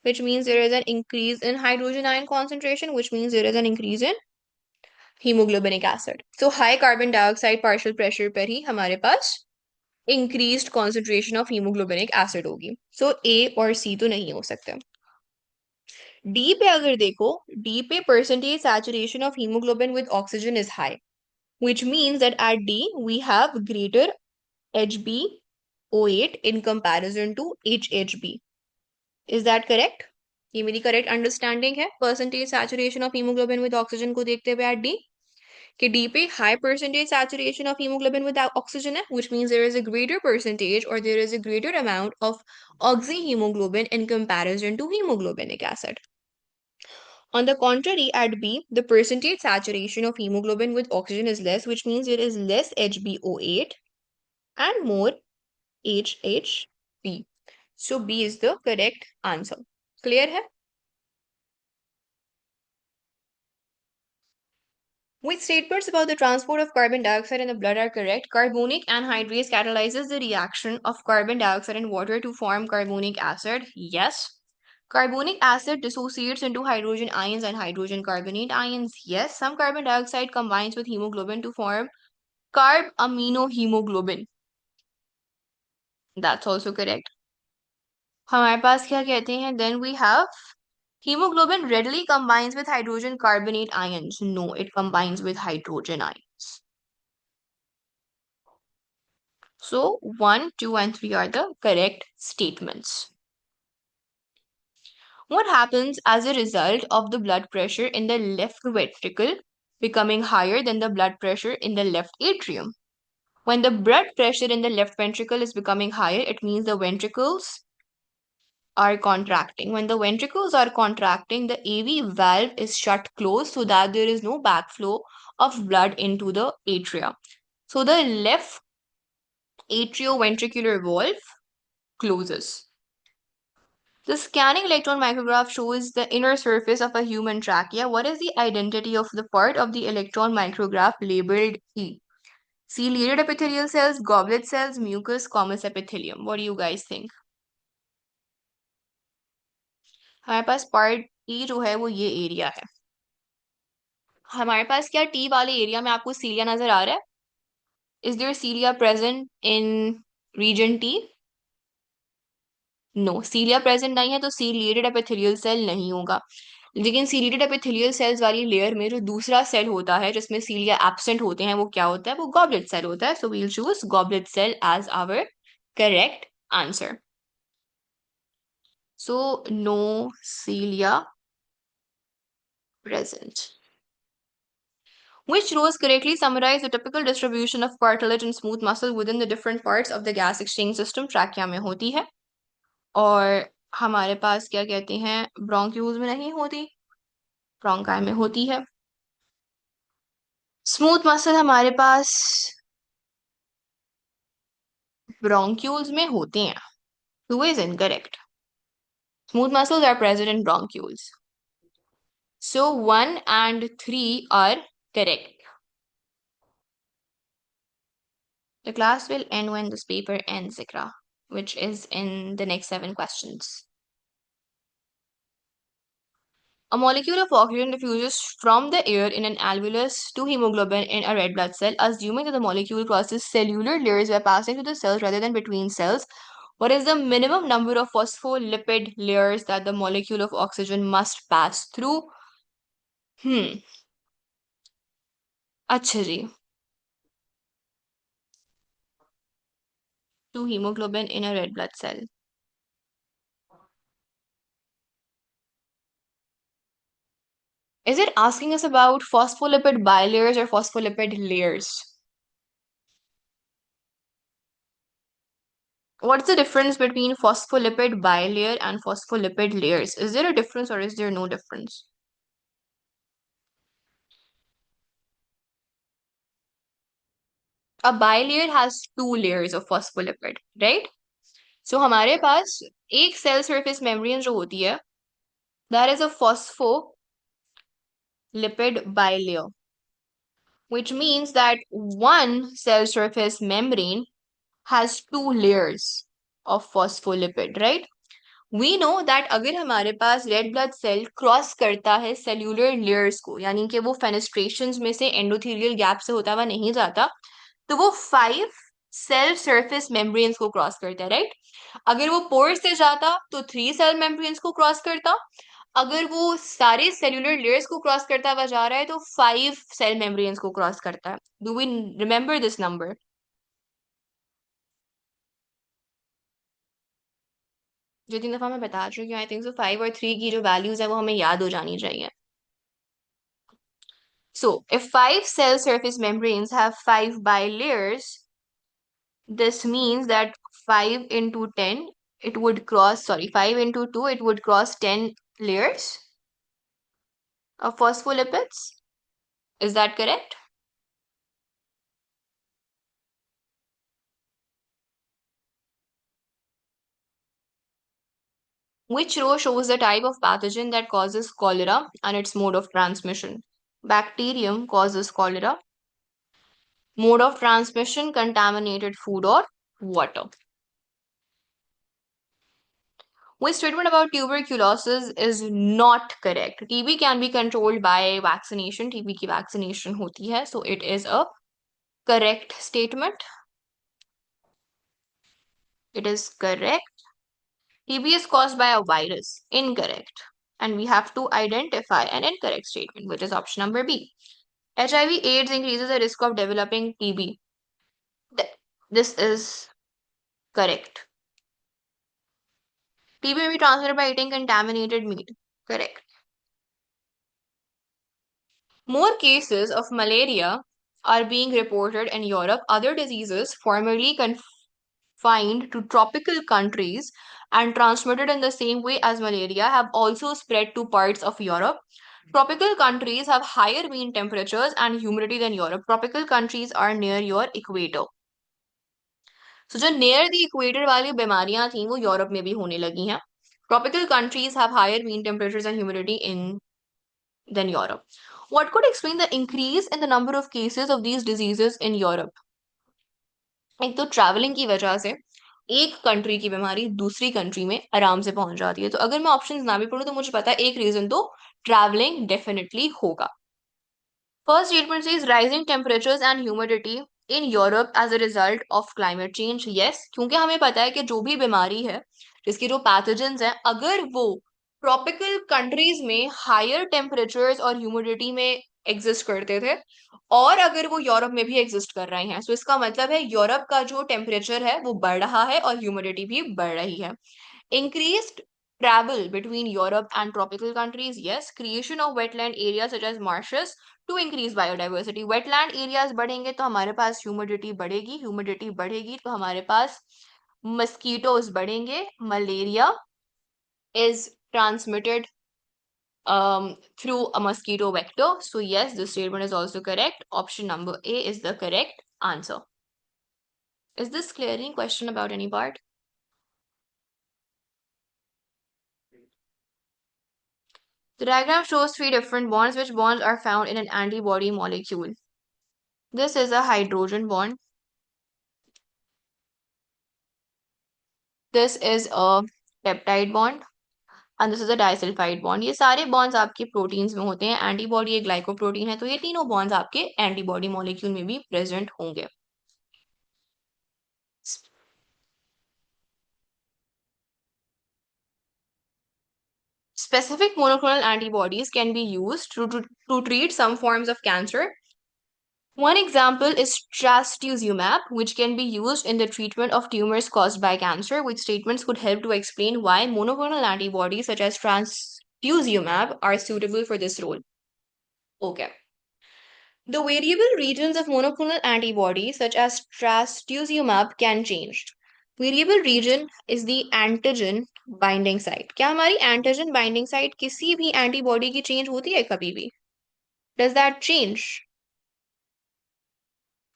which means there is an increase in hydrogen ion concentration, which means there is an increase in hemoglobinic acid. So high carbon dioxide partial pressure पर ही हमारे पास increased concentration of hemoglobinic acid होगी। So A और C तो नहीं हो सकते। D पे अगर देखो, डी पे percentage saturation of hemoglobin with oxygen is high, which means that at D we have greater HbO8 in comparison to HHb. Is that correct? ये मेरी करेक्ट अंडरस्टैंडिंग है percentage saturation of haemoglobin with oxygen को देखते हुए at D, कि D पे high percentage saturation of haemoglobin with oxygen है, which means there is a greater percentage और there is a greater amount of oxy haemoglobin in comparison to haemoglobinic acid. On the contrary, at B, the percentage saturation of hemoglobin with oxygen is less, which means there is less HbO8 and more HHB. So B is the correct answer. Clear है? Which statements about the transport of carbon dioxide in the blood are correct? Carbonic anhydrase catalyzes the reaction of carbon dioxide and water to form carbonic acid. Yes. Carbonic acid dissociates into hydrogen ions and hydrogen carbonate ions. Yes. Some carbon dioxide combines with hemoglobin to form carb amino hemoglobin. That's also correct. हमारे पास क्या कहते हैं? Then we have hemoglobin readily combines with hydrogen carbonate ions. No, it combines with hydrogen ions. So 1, 2, and 3 are the correct statements. What happens as a result of the blood pressure in the left ventricle becoming higher than the blood pressure in the left atrium? When the blood pressure in the left ventricle is becoming higher, it means the ventricles are contracting. When the ventricles are contracting, the AV valve is shut closed so that there is no backflow of blood into the atria. So the left atrioventricular valve closes. The scanning electron micrograph shows the inner surface of a human trachea. What is the identity of the part of the electron micrograph labeled E? Ciliated epithelial cells, goblet cells, mucus, squamous epithelium. What do you guys think? हमारे पास part ई जो है वो ये area है। हमारे पास क्या T वाले एरिया में आपको सीलिया नजर आ रहा है? Is there cilia present in region T? No, cilia present नहीं है तो सीलिएटेड एपिथेलियल सेल नहीं होगा। लेकिन सीलिएटेड एपिथेलियल सेल्स वाली लेयर में जो दूसरा सेल होता है जिसमें सीलिया एब्सेंट होते हैं वो क्या होता है? वो गॉबलेट सेल होता है। So we'll choose goblet cell as our correct answer. So no cilia present. Which rows correctly summarize the typical distribution of cartilage and smooth muscle within the different parts of the gas exchange system? Trachea में होती है और हमारे पास क्या कहते हैं bronchioles में नहीं होती, ब्रोंकाई में होती है। स्मूथ मसल हमारे पास ब्रोंक्यूल्स में होते हैं। Two is incorrect. Smooth muscles are present in bronchioles. So 1 and 3 are correct. The class will end when this paper ends, Ikra, which is in the next 7 questions. A molecule of oxygen diffuses from the air in an alveolus to hemoglobin in a red blood cell, assuming that the molecule crosses cellular layers by passing through the cells rather than between cells. What is the minimum number of phospholipid layers that the molecule of oxygen must pass through? अच्छा जी, to hemoglobin in a red blood cell. Is it asking us about phospholipid bilayers or phospholipid layers? What's the difference between phospholipid bilayer and phospholipid layers? Is there a difference or is there no difference? A bilayer has two layers of phospholipid, right? So हमारे पास एक cell surface membrane जो होती है, that is a phospholipid bilayer, which means that one cell surface membrane has two layers of phospholipid, right? We know that अगर हमारे पास red blood cell cross करता है cellular layers को, यानी कि वो फेनेस्ट्रेशंस में से एंडोथेलियल गैप से होता हुआ नहीं जाता, तो वो 5 सेल सरफेस मेम्ब्रेन्स को क्रॉस करता है, राइट? अगर वो पोर से जाता तो 3 सेल मेम्ब्रेन्स को क्रॉस करता। अगर वो सारे सेल्यूलर लेयर्स को क्रॉस करता हुआ जा रहा है तो 5 सेल मेम्ब्रेन्स को क्रॉस करता है। Do we remember this number? जो 3 दफा मैं बता चुकी हूँ, आई थिंक सो 5 और 3 की जो वैल्यूज है वो हमें याद हो जानी चाहिए। So, if 5 cell surface membranes have 5 bilayers, this means that 5 into 10, it would cross, sorry, 5 into 2, it would cross 10 layers of phospholipids. Is that correct? Which row shows the type of pathogen that causes cholera and its mode of transmission? Bacterium causes cholera. Mode of transmission, contaminated food or water. Which statement about tuberculosis is not correct? TB can be controlled by vaccination. TB की vaccination होती है, so it is a correct statement. It is correct. TB is caused by a virus. Incorrect. And we have to identify an incorrect statement, which is option number B. HIV/AIDS increases the risk of developing TB. This is correct. TB may be transmitted by eating contaminated meat. Correct. More cases of malaria are being reported in Europe. Other diseases formerly confined to tropical countries and transmitted in the same way as malaria have also spread to parts of Europe. Tropical countries have higher mean temperatures and humidity than Europe. Tropical countries are near your equator. So जो near the equator वाली बीमारियां थी वो Europe में भी होने लगी हैं. Tropical countries have higher mean temperatures and humidity than Europe. What could explain the increase in the number of cases of these diseases in Europe? एक तो ट्रैवलिंग की वजह से एक कंट्री की बीमारी दूसरी कंट्री में आराम से पहुंच जाती है, तो अगर मैं ऑप्शंस ना भी पढ़ूं तो मुझे पता है एक रीजन तो ट्रैवलिंग डेफिनेटली होगा। First statement is rising temperatures and humidity in Europe as a result of climate change. Yes, क्योंकि हमें पता है कि जो भी बीमारी है, जिसके जो पैथोजेंस हैं, अगर वो ट्रॉपिकल कंट्रीज में हायर टेम्परेचर्स और ह्यूमिडिटी में एग्जिस्ट करते थे और अगर वो यूरोप में भी एग्जिस्ट कर रहे हैं, तो इसका मतलब है यूरोप का जो टेम्परेचर है वो बढ़ रहा है और ह्यूमिडिटी भी बढ़ रही है। Increased travel between Europe and tropical countries? Yes. Creation of wetland areas such as marshes to increase biodiversity. Wetland areas बढ़ेंगे तो हमारे पास ह्यूमिडिटी बढ़ेगी, ह्यूमिडिटी बढ़ेगी तो हमारे पास mosquitoes बढ़ेंगे. Malaria is transmitted through a mosquito vector. So yes, this statement is also correct. Option number A is the correct answer. Is this clearing question about any part? The diagram shows three different bonds. Which bonds are found in an antibody molecule? This is a hydrogen bond. This is a peptide bond. And this is a disulfide bond. ये सारे bonds आपके proteins में होते हैं. Antibody एक glycoprotein है, तो ये तीनों bonds आपके antibody molecule में भी present होंगे. Specific monoclonal antibodies can be used to treat some forms of cancer. One example is trastuzumab, which can be used in the treatment of tumors caused by cancer, which statements could help to explain why monoclonal antibodies such as trastuzumab are suitable for this role. Okay. The variable regions of monoclonal antibodies such as trastuzumab can change. Variable region is the antigen binding site. क्या हमारी antigen binding site किसी भी antibody की change होती है कभी भी? Does that change?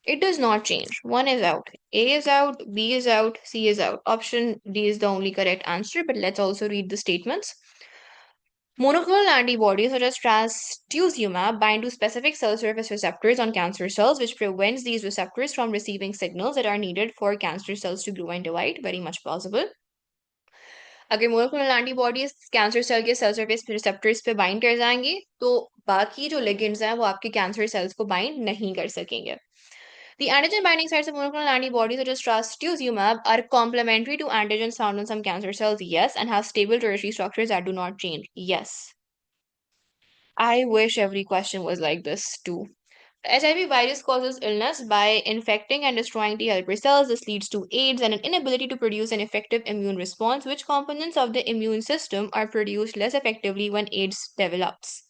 It does not change. One is out. A is out, B is out, C is out. Option D is the only correct answer, but let's also read the statements. Monoclonal antibodies such as trastuzumab bind to specific cell surface receptors on cancer cells, which prevents these receptors from receiving signals that are needed for cancer cells to grow and divide. Very much possible. अगर monoclonal antibodies cancer cell के cell surface receptors पे bind कर जाएंगे तो बाकी जो ligands हैं वो आपके कैंसर सेल्स को बाइंड नहीं कर सकेंगे. The antigen binding sites of monoclonal antibodies such as trastuzumab are complementary to antigens found in some cancer cells, yes, and have stable tertiary structures that do not change, yes. I wish every question was like this too. HIV virus causes illness by infecting and destroying T helper cells. This leads to AIDS and an inability to produce an effective immune response. Which components of the immune system are produced less effectively when AIDS develops?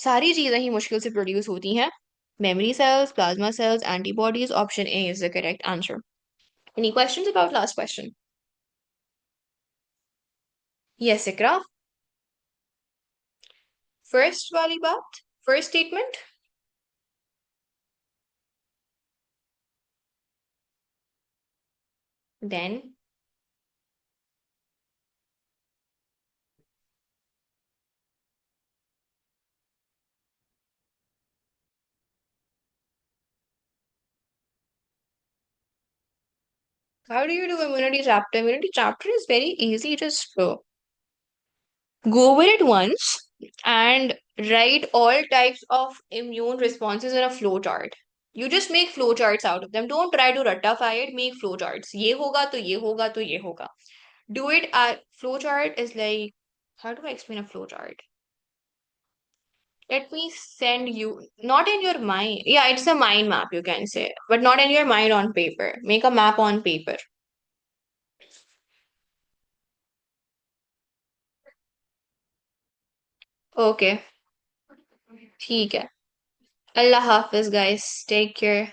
सारी चीजें ही मुश्किल से produce होती हैं. Memory cells, plasma cells, antibodies. Option A is the correct answer. Any questions about last question? Yes, Ikra. First वाली बात, first statement. Then how do you do immunity chapter? Immunity chapter is very easy. Just go over it once and write all types of immune responses in a flow chart. You just make flow charts out of them. Don't try to ratify it. Make flow charts. ये होगा तो ये होगा तो ये होगा. Do it. Flow chart is like, how do I explain a flow chart? Let me send you, not in your mind. Yeah, it's a mind map, you can say, but not in your mind on paper. Make a map on paper. Okay, ठीक है. Allah Hafiz, guys. Take care.